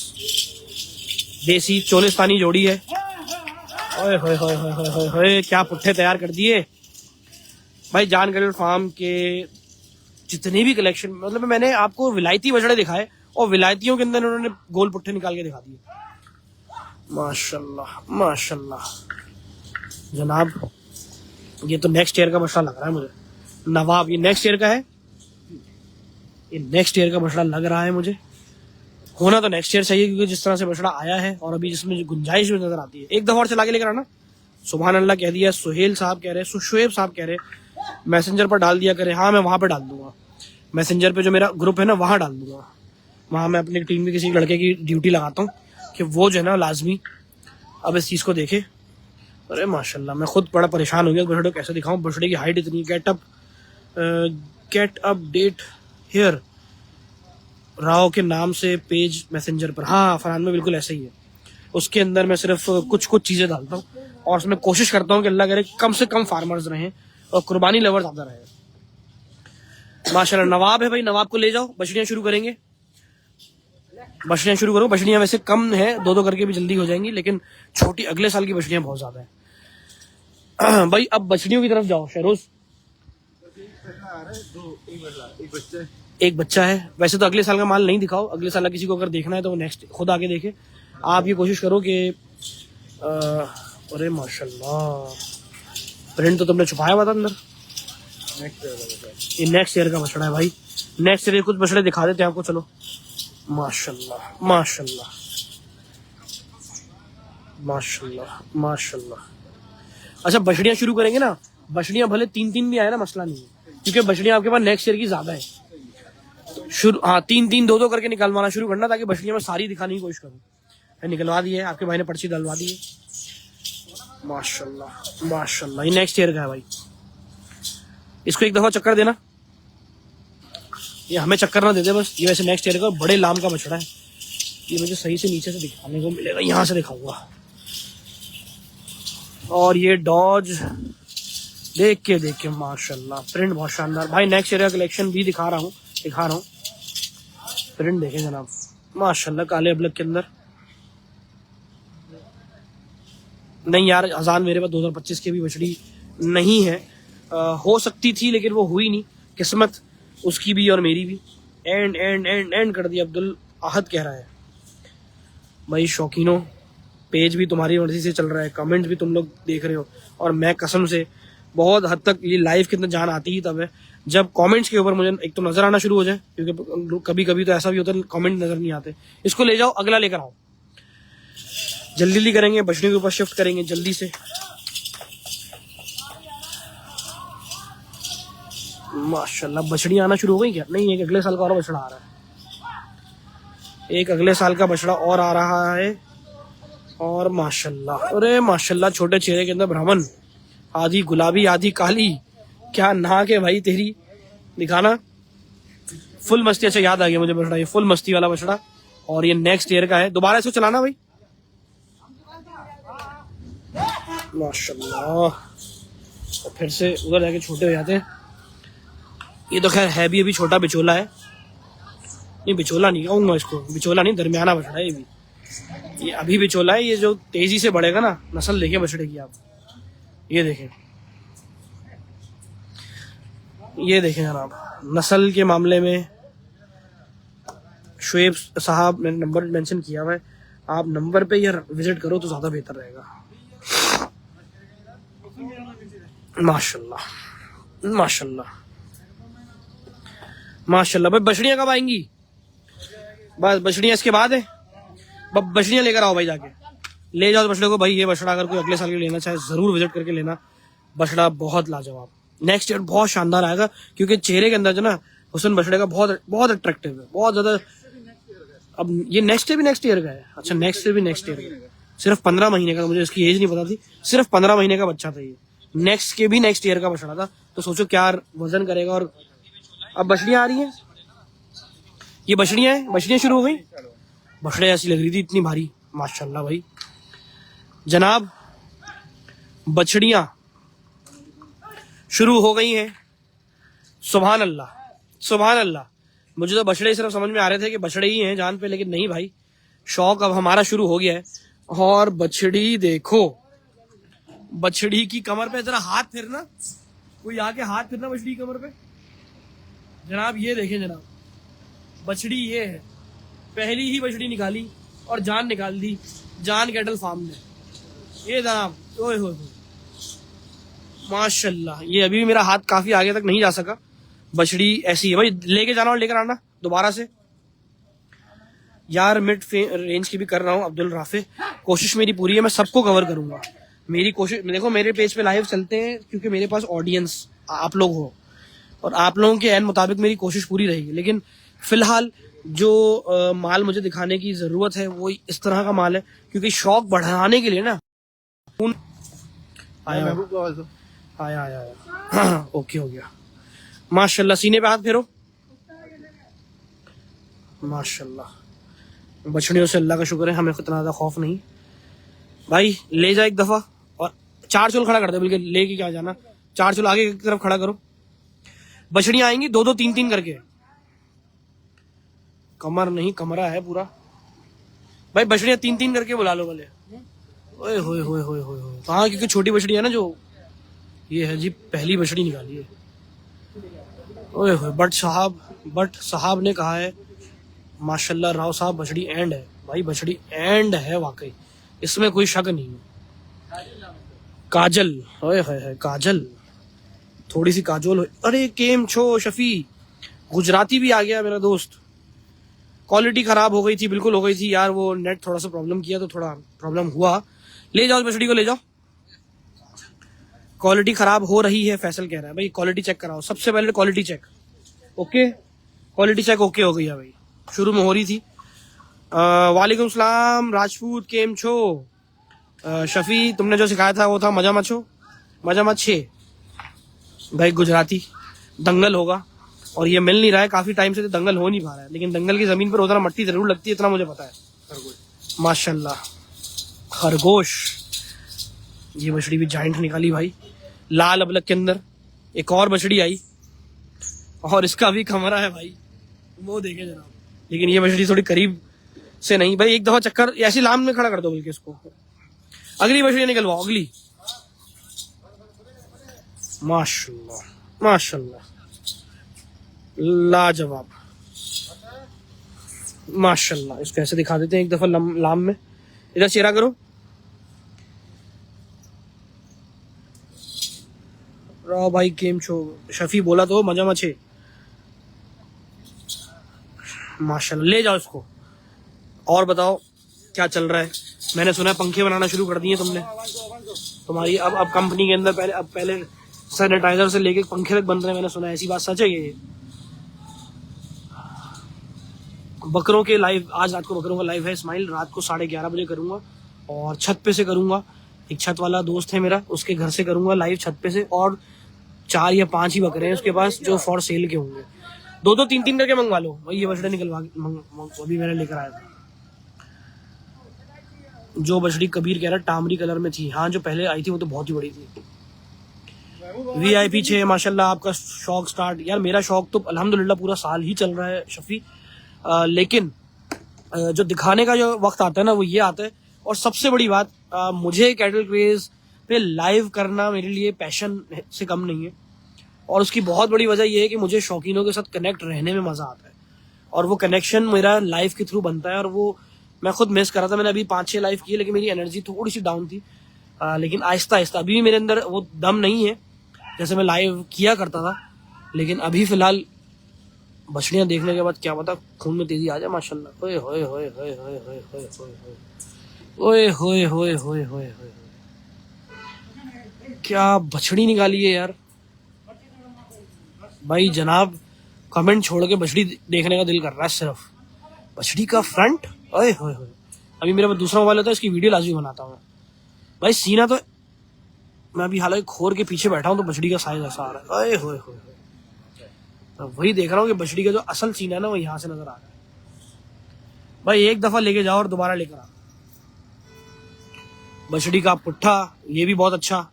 देसी चोलिस्तानी जोड़ी है। ओए होए होए होए होए होए होए, क्या पुट्ठे तैयार कर दिए भाई। जान गरीब फार्म के जितने भी कलेक्शन, मतलब मैंने आपको विलायती बछड़े दिखाए और विलायतियों के अंदर उन्होंने गोल पुट्ठे निकाल के दिखा दिए। माशाल्लाह माशाल्लाह जनाब, ये तो नेक्स्ट ईयर का बछड़ा लग रहा है मुझे। नवाब, ये नेक्स्ट ईयर का है, ये नेक्स्ट ईयर का बछड़ा लग रहा है मुझे। होना तो नेक्स्ट ईयर चाहिए, क्योंकि जिस तरह से बछड़ा आया है और अभी जिसमें गुंजाइश भी नजर आती है। एक दफा और चला के लेकर आना। सुभान अल्लाह कह दिया। सुहेल साहब कह रहे, शुएब साहब कह रहे मैसेंजर पर डाल दिया करे। हाँ, मैं वहां पर डाल दूंगा, मैसेंजर पे जो मेरा ग्रुप है ना वहां डाल दूंगा। वहां मैं अपनी टीम में किसी लड़के की ड्यूटी लगाता हूँ कि वो जो है ना लाजमी अब इस चीज को देखे। अरे माशाल्लाह, मैं खुद बड़ा परेशान हो गया बछड़े को कैसे दिखाऊं। बछड़े की हाइट इतनी। Get up date here Rao के नाम से पेज मैसेंजर पर। हाँ फरहान में बिल्कुल ऐसे ही है। उसके अंदर मैं सिर्फ कुछ कुछ चीजें डालता हूँ और उसमें कोशिश करता हूँ कि अल्लाह करे कम से कम फार्मर्स रहें और कुर्बानी लवर ज्यादा रहे। माशाल्लाह नवाब है भाई, नवाब को ले जाओ। बछड़ियां शुरू करेंगे, बछड़ियां शुरू करो। बछड़ियां वैसे कम है, दो करके भी जल्दी हो जाएंगी, लेकिन छोटी अगले साल की बछड़ियां बहुत ज्यादा है। भाई अब बछड़ियों की तरफ जाओ शहरोज। एक बच्चा है। वैसे तो अगले साल का माल नहीं दिखाओ, अगले साल किसी को अगर देखना है तो वो नेक्स्ट खुद आके देखे। आप ये कोशिश करो कि अरे माशाल्लाह, प्रिंट तो तुमने छुपाया हुआ था अंदर। ये नेक्स्ट ईयर का बछड़ा है भाई। नेक्स्ट ईयर कुछ बछड़े दिखा देते हैं आपको। चलो माशाल्लाह माशाल्लाह माशाल्लाह माशाल्लाह। अच्छा बछड़ियां शुरू करेंगे ना, बछड़ियां भले 3 भी आए ना, मसला नहीं है, क्योंकि बछड़ियां आपके पास नेक्स्ट ईयर की ज्यादा है। शुरू हाँ 3 2 करके निकलवाना शुरू करना, ताकि बछड़ियां मैं सारी दिखाने की कोशिश करूँ। निकलवा दी है आपके भाई ने, पर्ची डलवा दी है। माशाल्लाह माशाल्लाह, ये नेक्स्ट ईयर का है भाई। इसको एक दफा चक्कर देना, ये हमें चक्कर ना दे दे बस। ये वैसे नेक्स्ट ईयर का बड़े लाम का बछड़ा है। ये मुझे सही से नीचे से दिखाने को मिलेगा, यहाँ से दिखाऊंगा। और ये डॉज देख के माशाल्लाह, प्रिंट बहुत शानदार भाई। नेक्स्ट ईयर का कलेक्शन भी दिखा रहा हूँ। प्रिंट देखें जनाब माशाल्लाह, काले अबलक के अंदर। नहीं यार अजान मेरे पास 2025 की भी बछड़ी नहीं है। हो सकती थी लेकिन वो हुई नहीं, किस्मत उसकी भी और मेरी भी। एंड एंड एंड एंड कर दिया अब्दुल आहद कह रहा है भाई। शौकीनों, पेज भी तुम्हारी मर्जी से चल रहा है, कमेंट्स भी तुम लोग देख रहे हो, और मैं कसम से बहुत हद तक ये लाइव के अंदर जान आती ही तब है जब कमेंट्स के ऊपर मुझे एक तो नजर आना शुरू हो जाए, क्योंकि कभी कभी तो ऐसा भी होता है कमेंट नजर नहीं आते। इसको ले जाओ, अगला लेकर आओ। जल्दी करेंगे, बछड़ियों के ऊपर शिफ्ट करेंगे जल्दी से। माशाल्लाह बछड़ियां आना शुरू हो गई क्या? नहीं, एक अगले साल का और बछड़ा आ रहा है। एक अगले साल का बछड़ा और आ रहा है। और माशाल्लाह, अरे माशाल्लाह, छोटे चेहरे के अंदर ब्राह्मण, आधी गुलाबी आधी काली, क्या नाक है भाई तेरी, दिखाना। फुल मस्ती। अच्छा याद आ गया मुझे बछड़ा, ये फुल मस्ती वाला बछड़ा, और ये नेक्स्ट ईयर का है। दोबारा इसको चलाना भाई। माशाल्लाह, और फिर से उधर जाके छोटे हो जाते हैं। ये तो खैर है भी अभी छोटा बिचोला है। नहीं बिचोला नहीं कहूंगा इसको, बिचोला नहीं, दरमियाना बछड़ा है ये भी। ये अभी बिचोला है, ये जो तेजी से बढ़ेगा ना। नस्ल देखें बछड़े की आप, ये देखें, ये देखें जनाब, नस्ल के मामले में शुएब साहब मैंने नंबर मेंशन किया हुआ है, आप नंबर पे यार विजिट करो तो ज्यादा बेहतर रहेगा। माशाल्लाह माशाल्लाह माशाल्लाह। भाई बछड़ियां कब आएंगी? बस बछड़ियां इसके बाद है। बछड़ियां लेकर आओ भाई, जाके ले जाओ बछड़े को भाई। ये बछड़ा अगर कोई अगले साल के लेना चाहे जरूर विजिट करके लेना। बछड़ा बहुत लाजवाब, नेक्स्ट ईयर बहुत शानदार आएगा, क्योंकि चेहरे के अंदर जो ना हुस्न बछड़े का बहुत बहुत अट्रैक्टिव है, बहुत ज्यादा। अब ये नेक्स्ट ईयर भी नेक्स्ट ईयर का है। अच्छा नेक्स्ट ईयर भी नेक्स्ट ईयर का, सिर्फ 15 महीने का, मुझे इसकी एज नहीं पता थी, सिर्फ 15 महीने का बच्चा था ये। नेक्स्ट के भी नेक्स्ट ईयर का बछड़ा था, तो सोचो क्या वजन करेगा और अब बछड़ियां आ रही हैं, ये बछड़ियां हैं, बछड़ियां शुरू हो गई। बछड़े ऐसी लग रही थी इतनी भारी, माशाल्लाह भाई जनाब। बछड़ियां शुरू हो गई हैं। सुभान अल्लाह, सुभान अल्लाह। मुझे तो बछड़े सिर्फ समझ में आ रहे थे कि बछड़े ही हैं जान पे, लेकिन नहीं भाई, शौक अब हमारा शुरू हो गया है। और बछड़ी देखो, बछड़ी की कमर पे जरा हाथ फिरना, कोई आके हाथ फिरना बछड़ी की कमर पे जनाब। ये देखें जनाब, बछड़ी ये है, पहली ही बछड़ी निकाली और जान निकाल दी जान कैटल फार्म ने। ये जनाब ओए होए माशाल्लाह। ये अभी भी मेरा हाथ काफी आगे तक नहीं जा सका। बछड़ी ऐसी है भाई, लेके जाना और लेकर आना दोबारा से यार। मिड रेंज की भी कर रहा हूँ अब्दुल राफे, कोशिश मेरी पूरी है, मैं सबको कवर करूंगा। मेरी कोशिश देखो, मेरे पेज पे लाइव चलते हैं क्योंकि मेरे पास ऑडियंस आप लोग हो, और आप लोगों के एन मुताबिक मेरी कोशिश पूरी रहेगी। लेकिन फिलहाल जो माल मुझे दिखाने की जरूरत है वो इस तरह का माल है, क्योंकि शौक बढ़ाने के लिए ना। आया आया आया ओके हो गया माशाल्लाह। सीने पे हाथ फेरो माशाल्लाह। बछड़ियों से अल्लाह का शुक्र है, हमें इतना ज्यादा खौफ नहीं भाई। ले जा एक दफा और 4 चुल खड़ा कर दे, बल्कि लेके क्या जाना, 4 चुल आगे की तरफ खड़ा करो। बछड़ियां आएंगी 2-2 3-3 करके, कमर नहीं कमरा है पूरा भाई। बछड़ियां 3-3 करके बुला लो भले। ओए होए होए होए होए होए। हाँ, क्योंकि छोटी बछड़ी है ना, जो ये है जी, पहली बछड़ी निकाली है। ओए होए, बट साहब ने कहा है माशाल्लाह, राव साहब बछड़ी एंड है भाई, बछड़ी एंड है वाकई, इसमें कोई शक नहीं है। काजल, ओए होए काजल, थोड़ी सी काजोल हो। अरे केम छो शफी, गुजराती भी आ गया मेरा दोस्त। क्वालिटी खराब हो गई थी, बिल्कुल हो गई थी यार, वो नेट थोड़ा सा प्रॉब्लम किया तो थोड़ा प्रॉब्लम हुआ। ले जाओ बछड़ी को, ले जाओ। क्वालिटी खराब हो रही है फैसल कह रहा है भाई, क्वालिटी चेक कराओ सबसे पहले, quality check okay, quality check okay हो गई है भाई, शुरू में हो रही थी। वालेकुम सलाम राजपूत, केम छो। शफी, तुमने जो सिखाया था वो था मजा मत छो, मजा मत छे भाई। गुजराती दंगल होगा और ये मिल नहीं रहा है काफी टाइम से, तो दंगल हो नहीं पा रहा है, लेकिन दंगल की जमीन पर उतना मट्टी जरूर लगती है, इतना मुझे पता है। माशाल्लाह खरगोश, ये बछड़ी भी जाइंट निकाली भाई, लाल अबलक के अंदर। एक और बछड़ी आई और इसका भी कमरा है भाई, वो देखे जनाब। लेकिन ये बछड़ी थोड़ी करीब से नहीं भाई, एक दफा चक्कर ऐसी लाम में खड़ा कर दो बल्कि इसको। अगली बछड़ी निकलवाओ, अगली। माशाल्लाह माशाल्लाह, लाजवाब माशाल्लाह। इसको ऐसे दिखा देते हैं एक दफा लाम में, इधर चेहरा करो। राव भाई केम छो, शफी बोला तो मजा मचे माशाल्लाह। ले जाओ इसको। और बताओ क्या चल रहा है। मैंने सुना है पंखे बनाना शुरू कर दिए तुमने, तुम्हारी अब कंपनी के अंदर पहले सैनिटाइजर से लेके पंखे तक बन रहे हैं, मैंने सुना है, ऐसी बात सच है ये। बकरों के लाइव, आज रात को बकरों का लाइव है इस्माइल, रात को 11:30 बजे करूंगा, और छत पे से करूंगा। एक छत वाला दोस्त है मेरा, उसके घर से करूंगा लाइव छत पे से, और 4 या 5 ही बकरे हैं उसके पास जो फॉर सेल के होंगे। 2-2 3-3 करके मंगवा लो भाई। ये बछड़े निकलवा अभी मैंने लेकर आया था, जो बछड़ी कबीर कह रहा टामरी कलर में थी। हाँ, जो पहले आई थी वो तो बहुत ही बड़ी थी। VIP 6 माशाल्लाह। आपका शौक स्टार्ट, यार मेरा शौक तो अल्हम्दुलिल्लाह पूरा साल ही चल रहा है शफी, लेकिन जो दिखाने का जो वक्त आता है ना, वो ये आता है। और सबसे बड़ी बात, मुझे कैटल क्रेज पे लाइव करना मेरे लिए पैशन से कम नहीं है, और उसकी बहुत बड़ी वजह यह है कि मुझे शौकीनों के साथ कनेक्ट रहने में मजा आता है, और वो कनेक्शन मेरा लाइव के थ्रू बनता है। और वो मैं खुद मिस कर रहा था, मैंने अभी 5-6 लाइव किए, लेकिन मेरी एनर्जी थोड़ी सी डाउन थी, लेकिन आहिस्ता आहिस्ता अभी भी मेरे अंदर वो दम नहीं है जैसे मैं लाइव किया करता था। लेकिन अभी फिलहाल बछड़ियां देखने के बाद क्या पता खून में तेजी आ जाए माशाल्लाह। ओए होए होए होए होए होए होए ओए होए होए होए होए होए, क्या बछड़ी निकाली है यार भाई। जनाब कमेंट छोड़ के बछड़ी देखने का दिल कर रहा है सिर्फ, बछड़ी का फ्रंट। ओए होए होए, अभी मेरा दूसरा मोबाइल होता है, इसकी वीडियो लाजमी बनाता हूँ भाई। सीना तो मैं अभी हालांकि खोर के पीछे बैठा हूँ तो बछड़ी का साइज ऐसा आ रहा है। ओए होए होए, तो वही देख रहा हूँ कि बछड़ी का जो असल सीन है ना वो यहाँ से नजर आ रहा है। भाई एक दफा लेके जाओ और दोबारा लेकर आ। बछड़ी का पुट्ठा ये भी बहुत अच्छा।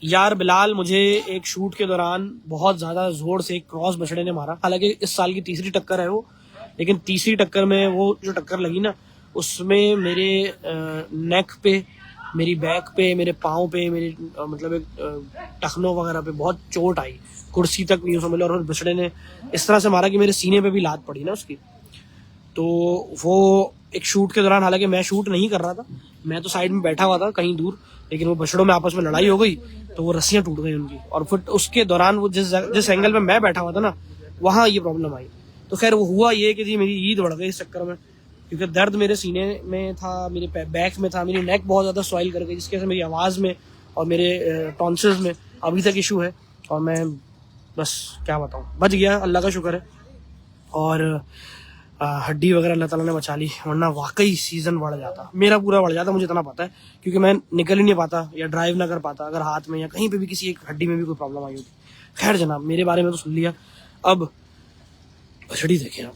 यार बिलाल, मुझे एक शूट के दौरान बहुत ज्यादा जोर से एक क्रॉस बछड़े ने मारा। हालांकि इस साल की तीसरी टक्कर है वो, लेकिन तीसरी टक्कर में वो जो टक्कर लगी ना उसमें मेरे नेक पे, मेरी बैक पे, मेरे पाँव पे, मेरे मतलब एक टखनों वगैरह पे बहुत चोट आई। कुर्सी तक यूँ समझ लो। और बछड़े ने इस तरह से मारा कि मेरे सीने पे भी लात पड़ी ना उसकी। तो वो एक शूट के दौरान, हालांकि मैं शूट नहीं कर रहा था, मैं तो साइड में बैठा हुआ था कहीं दूर, लेकिन वो बछड़ों में आपस में लड़ाई हो गई तो वो रस्सियां टूट गई उनकी। और फिर उसके दौरान वो जिस एंगल में मैं बैठा हुआ था ना वहां ये प्रॉब्लम आई। तो खैर वो हुआ ये कि मेरी ईद बढ़ गई इस चक्कर में, क्योंकि दर्द मेरे सीने में था, मेरे बैक में था, मेरी नेक बहुत ज्यादा स्वाइल कर गई, जिसकी वजह से मेरी आवाज में और मेरे टॉन्सिल्स में अभी तक इशू है। और मैं बस क्या बताऊं, बच गया, अल्लाह का शुक्र है। और हड्डी वगैरह अल्लाह ताला ने बचा ली, वरना वाकई सीजन बढ़ जाता, मेरा पूरा बढ़ जाता, मुझे इतना पता है, क्योंकि मैं निकल ही नहीं पाता या ड्राइव ना कर पाता अगर हाथ में या कहीं पे भी किसी एक हड्डी में भी कोई प्रॉब्लम आई होती। खैर जनाब, मेरे बारे में तो सुन लिया, अब बछड़ी देखें आप,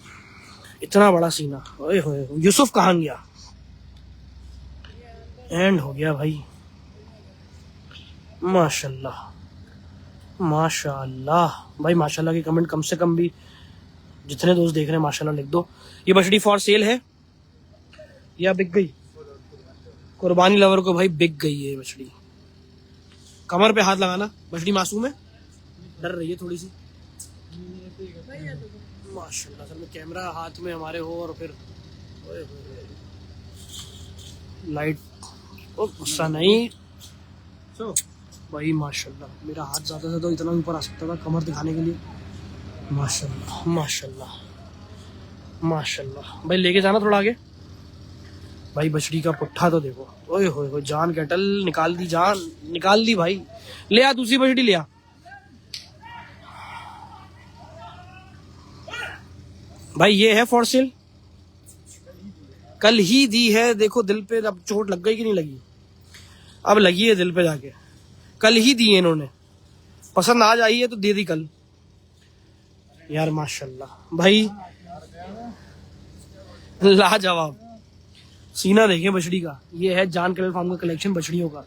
इतना बड़ा सीना, ओए होए, यूसुफ कहाँ गया, एंड हो गया भाई। माशाल्लाह माशाल्लाह भाई, माशाल्लाह की कमेंट कम से कम भी जितने दोस्त देख रहे हैं माशाल्लाह लिख दो। ये बछड़ी फॉर सेल है या बिक गई? कुर्बानी लवर को भाई बिक गई है बछड़ी। कमर पे हाथ लगाना, बछड़ी मासूम है, डर रही है थोड़ी सी। माशाल्लाह, सर में कैमरा हाथ में हमारे हो और फिर लाइट, ओ गुस्सा नहीं भाई। माशाल्लाह, मेरा हाथ ज्यादा से तो इतना ऊपर आ सकता था कमर दिखाने के लिए। माशाल्लाह माशाल्लाह माशाल्लाह भाई, लेके जाना थोड़ा आगे भाई। बछड़ी का पुट्ठा तो देखो, ओए होए, जान कैटल निकाल दी, जान निकाल दी भाई। ले आ दूसरी बछड़ी, ले आ। भाई ये है फॉर सेल, कल ही दी है। देखो दिल पे अब चोट लग गई कि नहीं लगी? अब लगी है दिल पे जाके, कल ही दी है इन्होंने, पसंद आज आई है तो दे दी कल। यार माशाल्लाह भाई, लाजवाब सीना देखें बछड़ी का। ये है जान कैटल फार्म का कलेक्शन बछड़ियों का।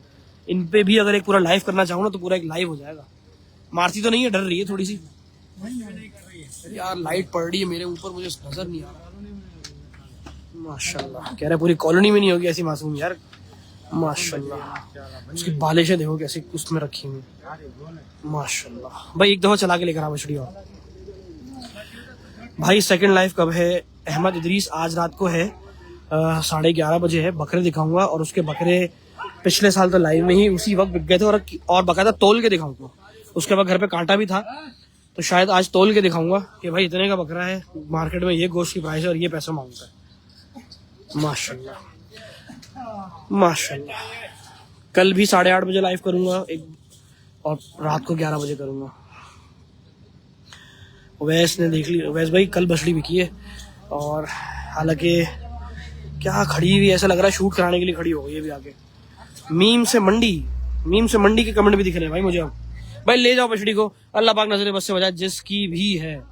इन पे भी अगर एक पूरा लाइव करना चाहूँ ना तो पूरा एक लाइव हो जाएगा। मारती तो नहीं है, डर रही है थोड़ी सी यार, लाइट पड़ रही है मेरे ऊपर, मुझे नजर नहीं आ रहा। माशाल्लाह, कह रहे पूरी कॉलोनी में नहीं होगी ऐसी मासूम यार। माशाल्लाह, उसकी बालिशें देखो कैसी उसमें रखी हुई। माशाल्लाह भाई, एक दफा चला के लेकर आ बछड़ी। और भाई सेकंड लाइफ कब है? अहमद इदरीस आज रात को है, 11:30 बजे है। बकरे दिखाऊंगा, और उसके बकरे पिछले साल तो लाइव में ही उसी वक्त बिक गए थे, और बकायदा तोल के दिखाऊंगा। उसके बाद घर पे कांटा भी था, तो शायद आज तोल के दिखाऊंगा कि भाई इतने का बकरा है, मार्केट में ये गोश्त की प्राइस है और ये पैसा मांगता है। माशाल्लाह माशाल्लाह। कल भी 8:30 बजे लाइव करूंगा एक, और रात को 11 बजे करूंगा। वैस ने देख ली, वैस भाई कल बछड़ी बिकी है, और हालांकि क्या खड़ी हुई, ऐसा लग रहा है शूट कराने के लिए खड़ी हो गई है भी आगे। मीम से मंडी के कमेंट भी दिख रहे हैं भाई मुझे। अब भाई ले जाओ बछड़ी को, अल्लाह पाक नजर बस से बजाए जिसकी भी है।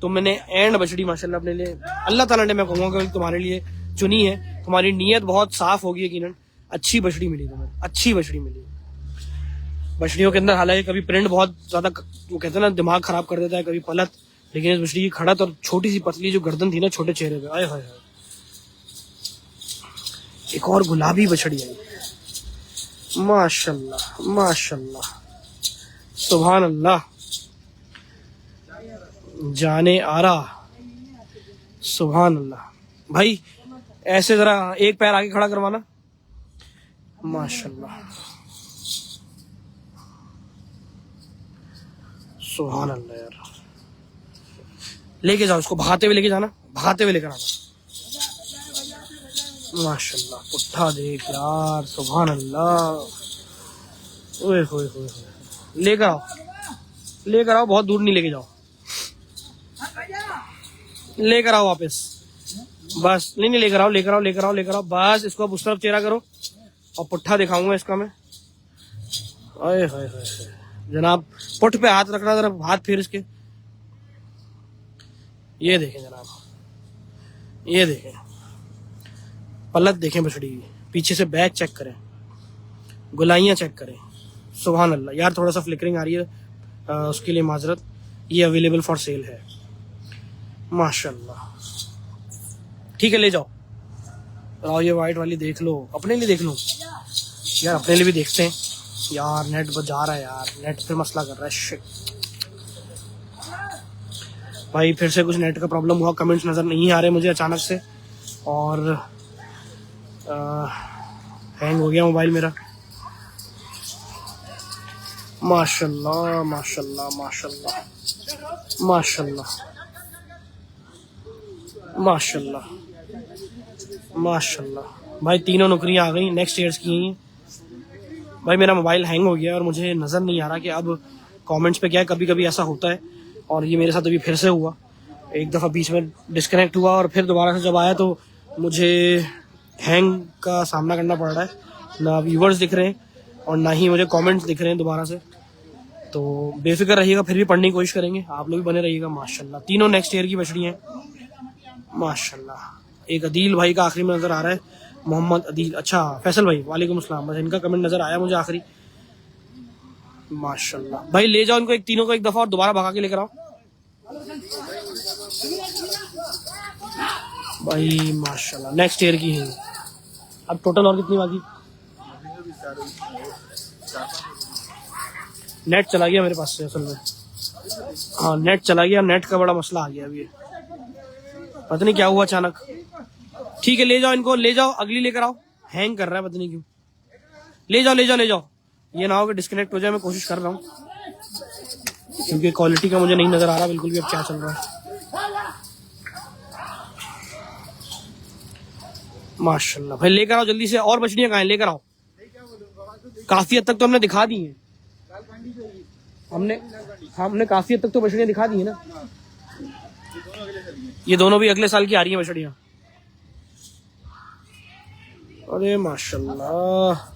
तो मैंने एंड बछड़ी माशाल्लाह अपने लिए, अल्लाह ताला ने, मैं कहूँगा कि तुम्हारे लिए चुनी है। तुम्हारी नीयत बहुत साफ होगी यकीनन। अच्छी बछड़ी मिली तुम्हें, अच्छी बछड़ी मिली। बछड़ियों के अंदर हालांकि कभी प्रिंट बहुत ज्यादा, वो कहते हैं ना दिमाग खराब कर देता है, कभी पलट, लेकिन इस बछड़ी की खड़त और छोटी सी पतली जो गर्दन थी ना छोटे चेहरे पे, आए हाय। एक और गुलाबी बछड़ी आई, माशाल्लाह माशाल्लाह, सुभान अल्लाह, जाने आरा, सुभान अल्लाह। भाई ऐसे जरा एक पैर आगे खड़ा करवाना, माशाल्लाह, सुभान अल्लाह। यार लेके जाओ इसको, भगाते हुए लेके जाना, भगाते हुए लेकर आना। माशाल्लाह, पुट्ठा देख यार, सुभान अल्लाह, ओए होए होए, लेकर आओ, बहुत दूर नहीं लेके जाओ, लेकर आओ वापस, बस नहीं लेकर आओ बस। इसको अब उस तरफ चेहरा करो, और पुट्ठा दिखाऊंगा इसका मैं। ओए होए होए जनाब, पुट पे हाथ रखना, जरा हाथ फिर इसके, ये देखें जनाब, ये देखें पलट देखें बछड़ी की, पीछे से बैक चेक करें, गुलाइयाँ चेक करें। सुभान अल्लाह। यार थोड़ा सा फ्लिकरिंग आ रही है, उसके लिए माजरत। ये अवेलेबल फॉर सेल है माशाल्लाह। ठीक है ले जाओ। और ये वाइट वाली देख लो, अपने लिए देख लो यार, अपने लिए भी देखते हैं यार। नेट बजा रहा है यार, नेट पे मसला कर रहा है। शिट भाई, फिर से कुछ नेट का प्रॉब्लम हुआ, कमेंट्स नज़र नहीं आ रहे मुझे अचानक से, और हैंग हो गया मोबाइल मेरा। माशाल्लाह माशाल्लाह माशाल्लाह माशाल्लाह माशाल्लाह माशाल्लाह। भाई तीनों नौकरियां आ गई, नेक्स्ट ईयर्स की हैं। भाई मेरा मोबाइल हैंग हो गया और मुझे नज़र नहीं आ रहा कि अब कमेंट्स पे क्या है। कभी कभी ऐसा होता है, और ये मेरे साथ अभी फिर से हुआ। एक दफ़ा बीच में डिस्कनेक्ट हुआ और फिर दोबारा से जब आया तो मुझे हैंग का सामना करना पड़ रहा है। ना व्यूवर्स दिख रहे हैं और ना ही मुझे कमेंट्स दिख रहे हैं दोबारा से। तो बेफिक्र रहिएगा, फिर भी पढ़ने की कोशिश करेंगे, आप लोग भी बने रहिएगा। माशाल्लाह तीनों नेक्स्ट ईयर की बछड़ी हैं माशाल्लाह। एक अदील भाई का आखिरी में नज़र आ रहा है, मोहम्मद अदील। अच्छा फैसल भाई वालेकुम अस्सलाम, बस इनका कमेंट नज़र आया मुझे आखिरी। माशाल्लाह भाई ले जाओ इनको, एक तीनों को एक दफ़ा और दोबारा भगा के लेकर आओ भाई माशाल्लाह। नेक्स्ट ईयर की है। अब टोटल और कितनी बाकी? नेट चला गया मेरे पास से असल में। हाँ नेट चला गया, नेट का बड़ा मसला आ गया अभी, पता नहीं क्या हुआ अचानक। ठीक है ले जाओ इनको, ले जाओ, अगली लेकर आओ। हैंग कर रहा है पता नहीं क्यों। ले जाओ ले जाओ ले जाओ, ये ना हो कि डिस्कनेक्ट हो जाए। मैं कोशिश कर रहा हूँ क्योंकि क्वालिटी का मुझे नहीं नजर आ रहा बिल्कुल भी अब क्या चल रहा है। माशाल्लाह भाई लेकर आओ जल्दी से। और बछड़ियां कहाँ हैं? लेकर आओ। काफी हद तक तो हमने दिखा दी है, हमने काफी हद तक तो बछड़ियां दिखा दी है ना। ये दोनों भी अगले साल की आ रही हैं बछड़ियां। अरे माशाल्लाह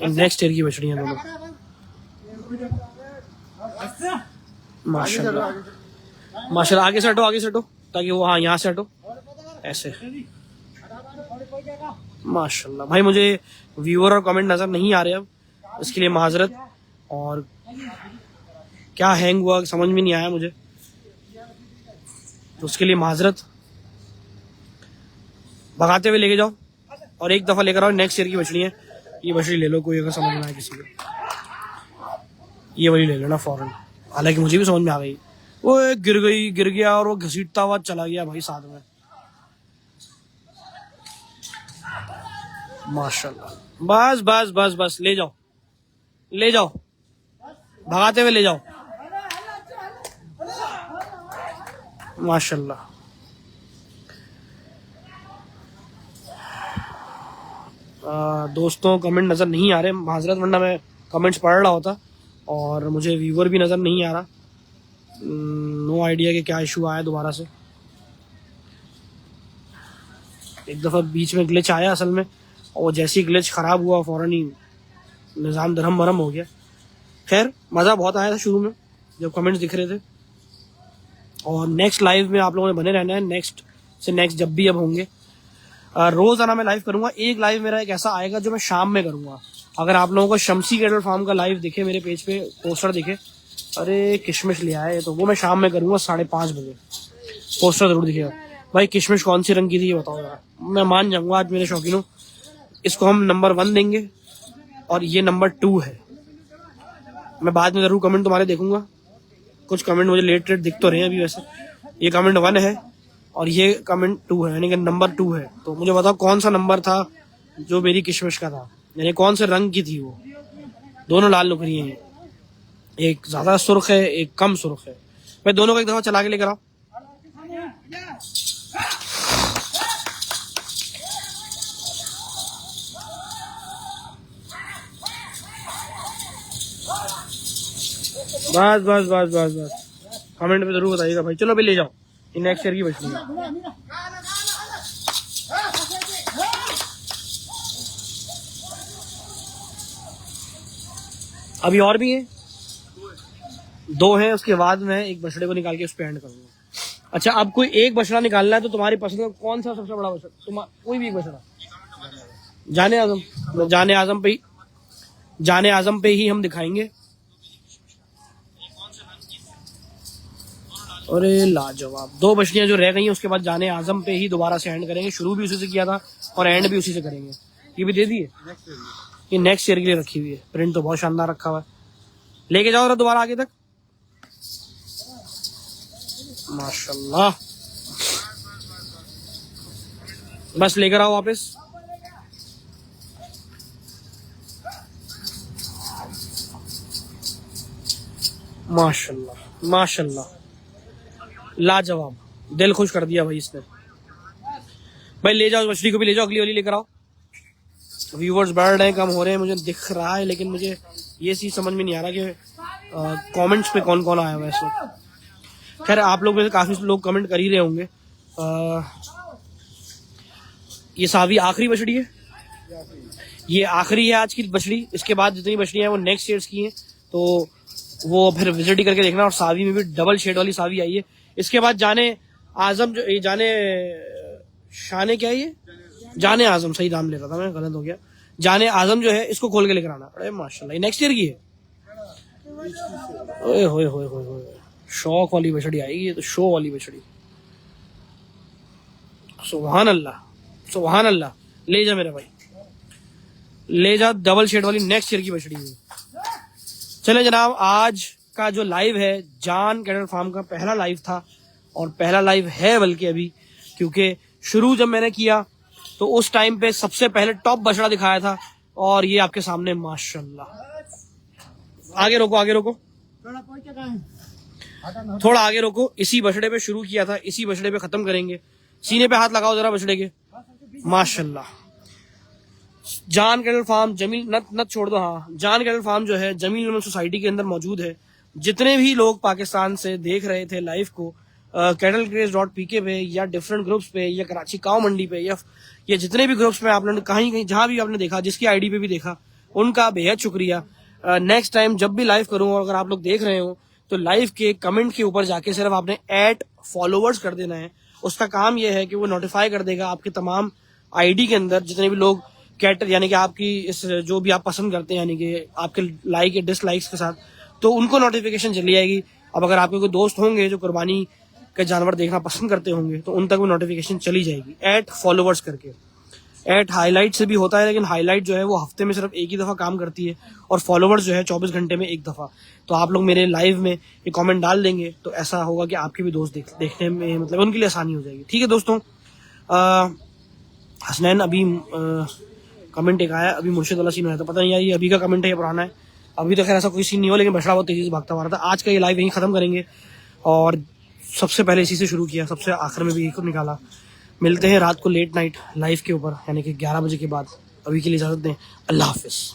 नेक्स्ट ईयर की बछड़ियां दोनों माशाल्लाह माशाल्लाह। आगे से हटो, आगे से हटो ताकि वो, हाँ यहाँ से हटो ऐसे। माशाल्लाह भाई मुझे व्यूअर और कमेंट नजर नहीं आ रहे अब, इसके लिए माजरत। और क्या हैंग हुआ समझ में नहीं आया मुझे, तो उसके लिए माजरत। भगाते हुए लेके जाओ और एक दफा लेकर आओ। नेक्स्ट ईयर की बछड़ी है ये, बछड़ी ले लो कोई अगर समझ में आए किसी को, ये वाली ले लो ना फौरन। हालांकि मुझे भी समझ में आ गई, वो गिर गया और वो घसीटता हुआ चला गया भाई साथ में। माशाल्लाह बस बस बस बस ले जाओ ले जाओ, भगाते हुए ले जाओ। माशाल्लाह दोस्तों कमेंट नज़र नहीं आ रहे, माजरत, वरना मैं कमेंट्स पढ़ रहा होता। और मुझे व्यूवर भी नज़र नहीं आ रहा। नो आइडिया कि क्या इशू आया दोबारा से। एक दफ़ा बीच में ग्लिच आया असल में, और जैसे ही ग्लिच ख़राब हुआ फ़ौरन ही निज़ाम दरहम भरम हो गया। खैर मज़ा बहुत आया था शुरू में जब कमेंट्स दिख रहे थे। और नेक्स्ट लाइव में आप लोगों ने बने रहना है, नेक्स्ट से नेक्स्ट जब भी अब होंगे। रोज़ाना मैं लाइव करूँगा। एक लाइव मेरा एक ऐसा आएगा जो मैं शाम में करूँगा। अगर आप लोगों को शमसी कैटल फार्म का लाइव दिखे, मेरे पेज पे पोस्टर दिखे, अरे किशमिश ले आए, तो वो मैं शाम में करूँगा 5:30 बजे। पोस्टर ज़रूर दिखेगा। भाई किशमिश कौन सी रंग की थी ये बताओ यार, मैं मान जाऊँगा आज मेरे शौकीनों। इसको हम नंबर 1 देंगे और ये नंबर 2 है। मैं बाद में ज़रूर कमेंट तुम्हारे देखूंगा। कुछ कमेंट मुझे लेट दिख तो रहे हैं अभी वैसे। ये कमेंट 1 है और ये कमेंट 2 है, यानी कि नंबर 2 है। तो मुझे बताओ कौन सा नंबर था जो मेरी किशमिश का था, यानी कौन से रंग की थी वो। दोनों लाल नुकरियां हैं, एक ज्यादा सुर्ख है एक कम सुर्ख है। मैं दोनों को एक दफा चला के लेकर आओ। बस बस बस बस बस, कमेंट में जरूर बताइएगा भाई। चलो अभी ले जाओ, ये नेक्स्ट ईयर की बछड़ी है। अभी और भी है 2 हैं, उसके बाद मैं एक बछड़े को निकाल के उस पर एंड करूंगा। अच्छा, अब कोई एक बछड़ा निकालना है तो तुम्हारी पसंद का कौन सा सबसे बड़ा बछड़ा? कोई भी एक बछड़ा। जाने आजम। जाने आजम पे ही हम दिखाएंगे। अरे लाजवाब, 2 बछड़ियां जो रह गई हैं उसके बाद जाने आजम पे ही दोबारा से एंड करेंगे। शुरू भी उसी से किया था और एंड भी उसी से करेंगे। ये भी दे दिए, ये नेक्स्ट ईयर के लिए रखी हुई है। प्रिंट तो बहुत शानदार रखा हुआ है। लेके जाओ दोबारा आगे तक। माशाल्लाह, बस लेकर आओ वापस। माशाल्लाह माशाल्लाह, लाजवाब, दिल खुश कर दिया भाई इसने। भाई ले जाओ मछली को भी ले जाओ, अगली वाली लेकर आओ। व्यूवर्स बढ़ रहे हैं, कम हो रहे हैं, मुझे दिख रहा है, लेकिन मुझे ये चीज समझ में नहीं आ रहा कि कमेंट्स पे कौन कौन आया हुआ है इस वक्त। खैर आप लोग में से काफी लोग कमेंट कर ही रहे होंगे। ये सावी आखिरी बछड़ी है, ये आखिरी है आज की बछड़ी। इसके बाद जितनी बछड़ियां हैं वो नेक्स्ट शेड्स की हैं, तो वो फिर विजिट ही करके देखना। और सावी में भी डबल शेड वाली सावी आई है। इसके बाद जाने आजम जो, ये जाने शाने क्या है, ये जाने आजम, सही नाम ले रहा था मैं, गलत हो गया। जाने आजम जो है इसको खोल के लेकर आना। अरे माशाल्लाह, ये नेक्स्ट ईयर की है। ओए होए होए होए होए, शौक वाली बछड़ी आएगी ये तो, शो वाली बछड़ी। सुभान अल्लाह सुभान अल्लाह। ले जा मेरे भाई, ले जा, डबल शेड वाली नेक्स्ट ईयर की बछड़ी है। चले जनाब, आज का जो लाइव है जान कैटल फार्म का पहला लाइव था, और पहला लाइव है बल्कि अभी, क्योंकि शुरू जब मैंने किया तो उस टाइम पे सबसे पहले टॉप बछड़ा दिखाया था, और ये आपके सामने माशाल्लाह। आगे रोको, आगे रोको, थोड़ा आगे रोको। इसी बछड़े पे शुरू किया था, इसी बछड़े पे खत्म करेंगे। सीने पे हाथ लगाओ जरा बछड़े के। माशाल्लाह, जान कैटल फार्म जमील नत छोड़ दो। हाँ, जान कैटल फार्म जो है जमील नमन सोसाइटी के अंदर मौजूद है। जितने भी लोग पाकिस्तान से देख रहे थे लाइव को cattlecraze.pk पे या डिफरेंट ग्रुप्स पे या कराची काव मंडी पे या जितने भी ग्रुप्स में आपने कहीं कहीं जहां भी आपने देखा, जिसकी आईडी पे भी देखा, उनका बेहद शुक्रिया। नेक्स्ट टाइम जब भी लाइव करूं, और अगर आप लोग देख रहे हो तो लाइव के कमेंट के ऊपर जाके सिर्फ आपने @followers कर देना है। उसका काम यह है कि वो नोटिफाई कर देगा आपके तमाम आईडी के अंदर जितने भी लोग कैटर, यानी कि आपकी इस जो भी आप पसंद करते हैं, यानी कि आपके लाइक या डिसलाइक्स के साथ, तो उनको नोटिफिकेशन चली आएगी। अब अगर आपके कोई दोस्त होंगे जो कुर्बानी के जानवर देखना पसंद करते होंगे तो उन तक वो नोटिफिकेशन चली जाएगी @followers करके। @highlight से भी होता है, लेकिन हाईलाइट जो है वो हफ्ते में सिर्फ एक ही दफा काम करती है, और फॉलोवर्स जो है 24 घंटे में एक दफा। तो आप लोग मेरे लाइव में ये कमेंट डाल देंगे तो ऐसा होगा कि आपके भी दोस्त देखने में, मतलब उनके लिए आसानी हो जाएगी। ठीक है दोस्तों, हसनैन अभी कमेंट एक आया, अभी मुर्शिद वाला सीन आया था, पता नहीं यार ये अभी का कमेंट है या पुराना है। अभी तो खैर ऐसा कोई सीन नहीं हो, लेकिन बछड़ा बहुत तेजी से भागता हुआ रहा था। आज का ये लाइव यहीं खत्म करेंगे, और सबसे पहले इसी से शुरू किया, सबसे आखिर में भी यही को निकाला। मिलते हैं रात को लेट नाइट लाइव के ऊपर, यानी कि 11 बजे के बाद। अभी के लिए इजाजत दें, अल्लाह हाफिज।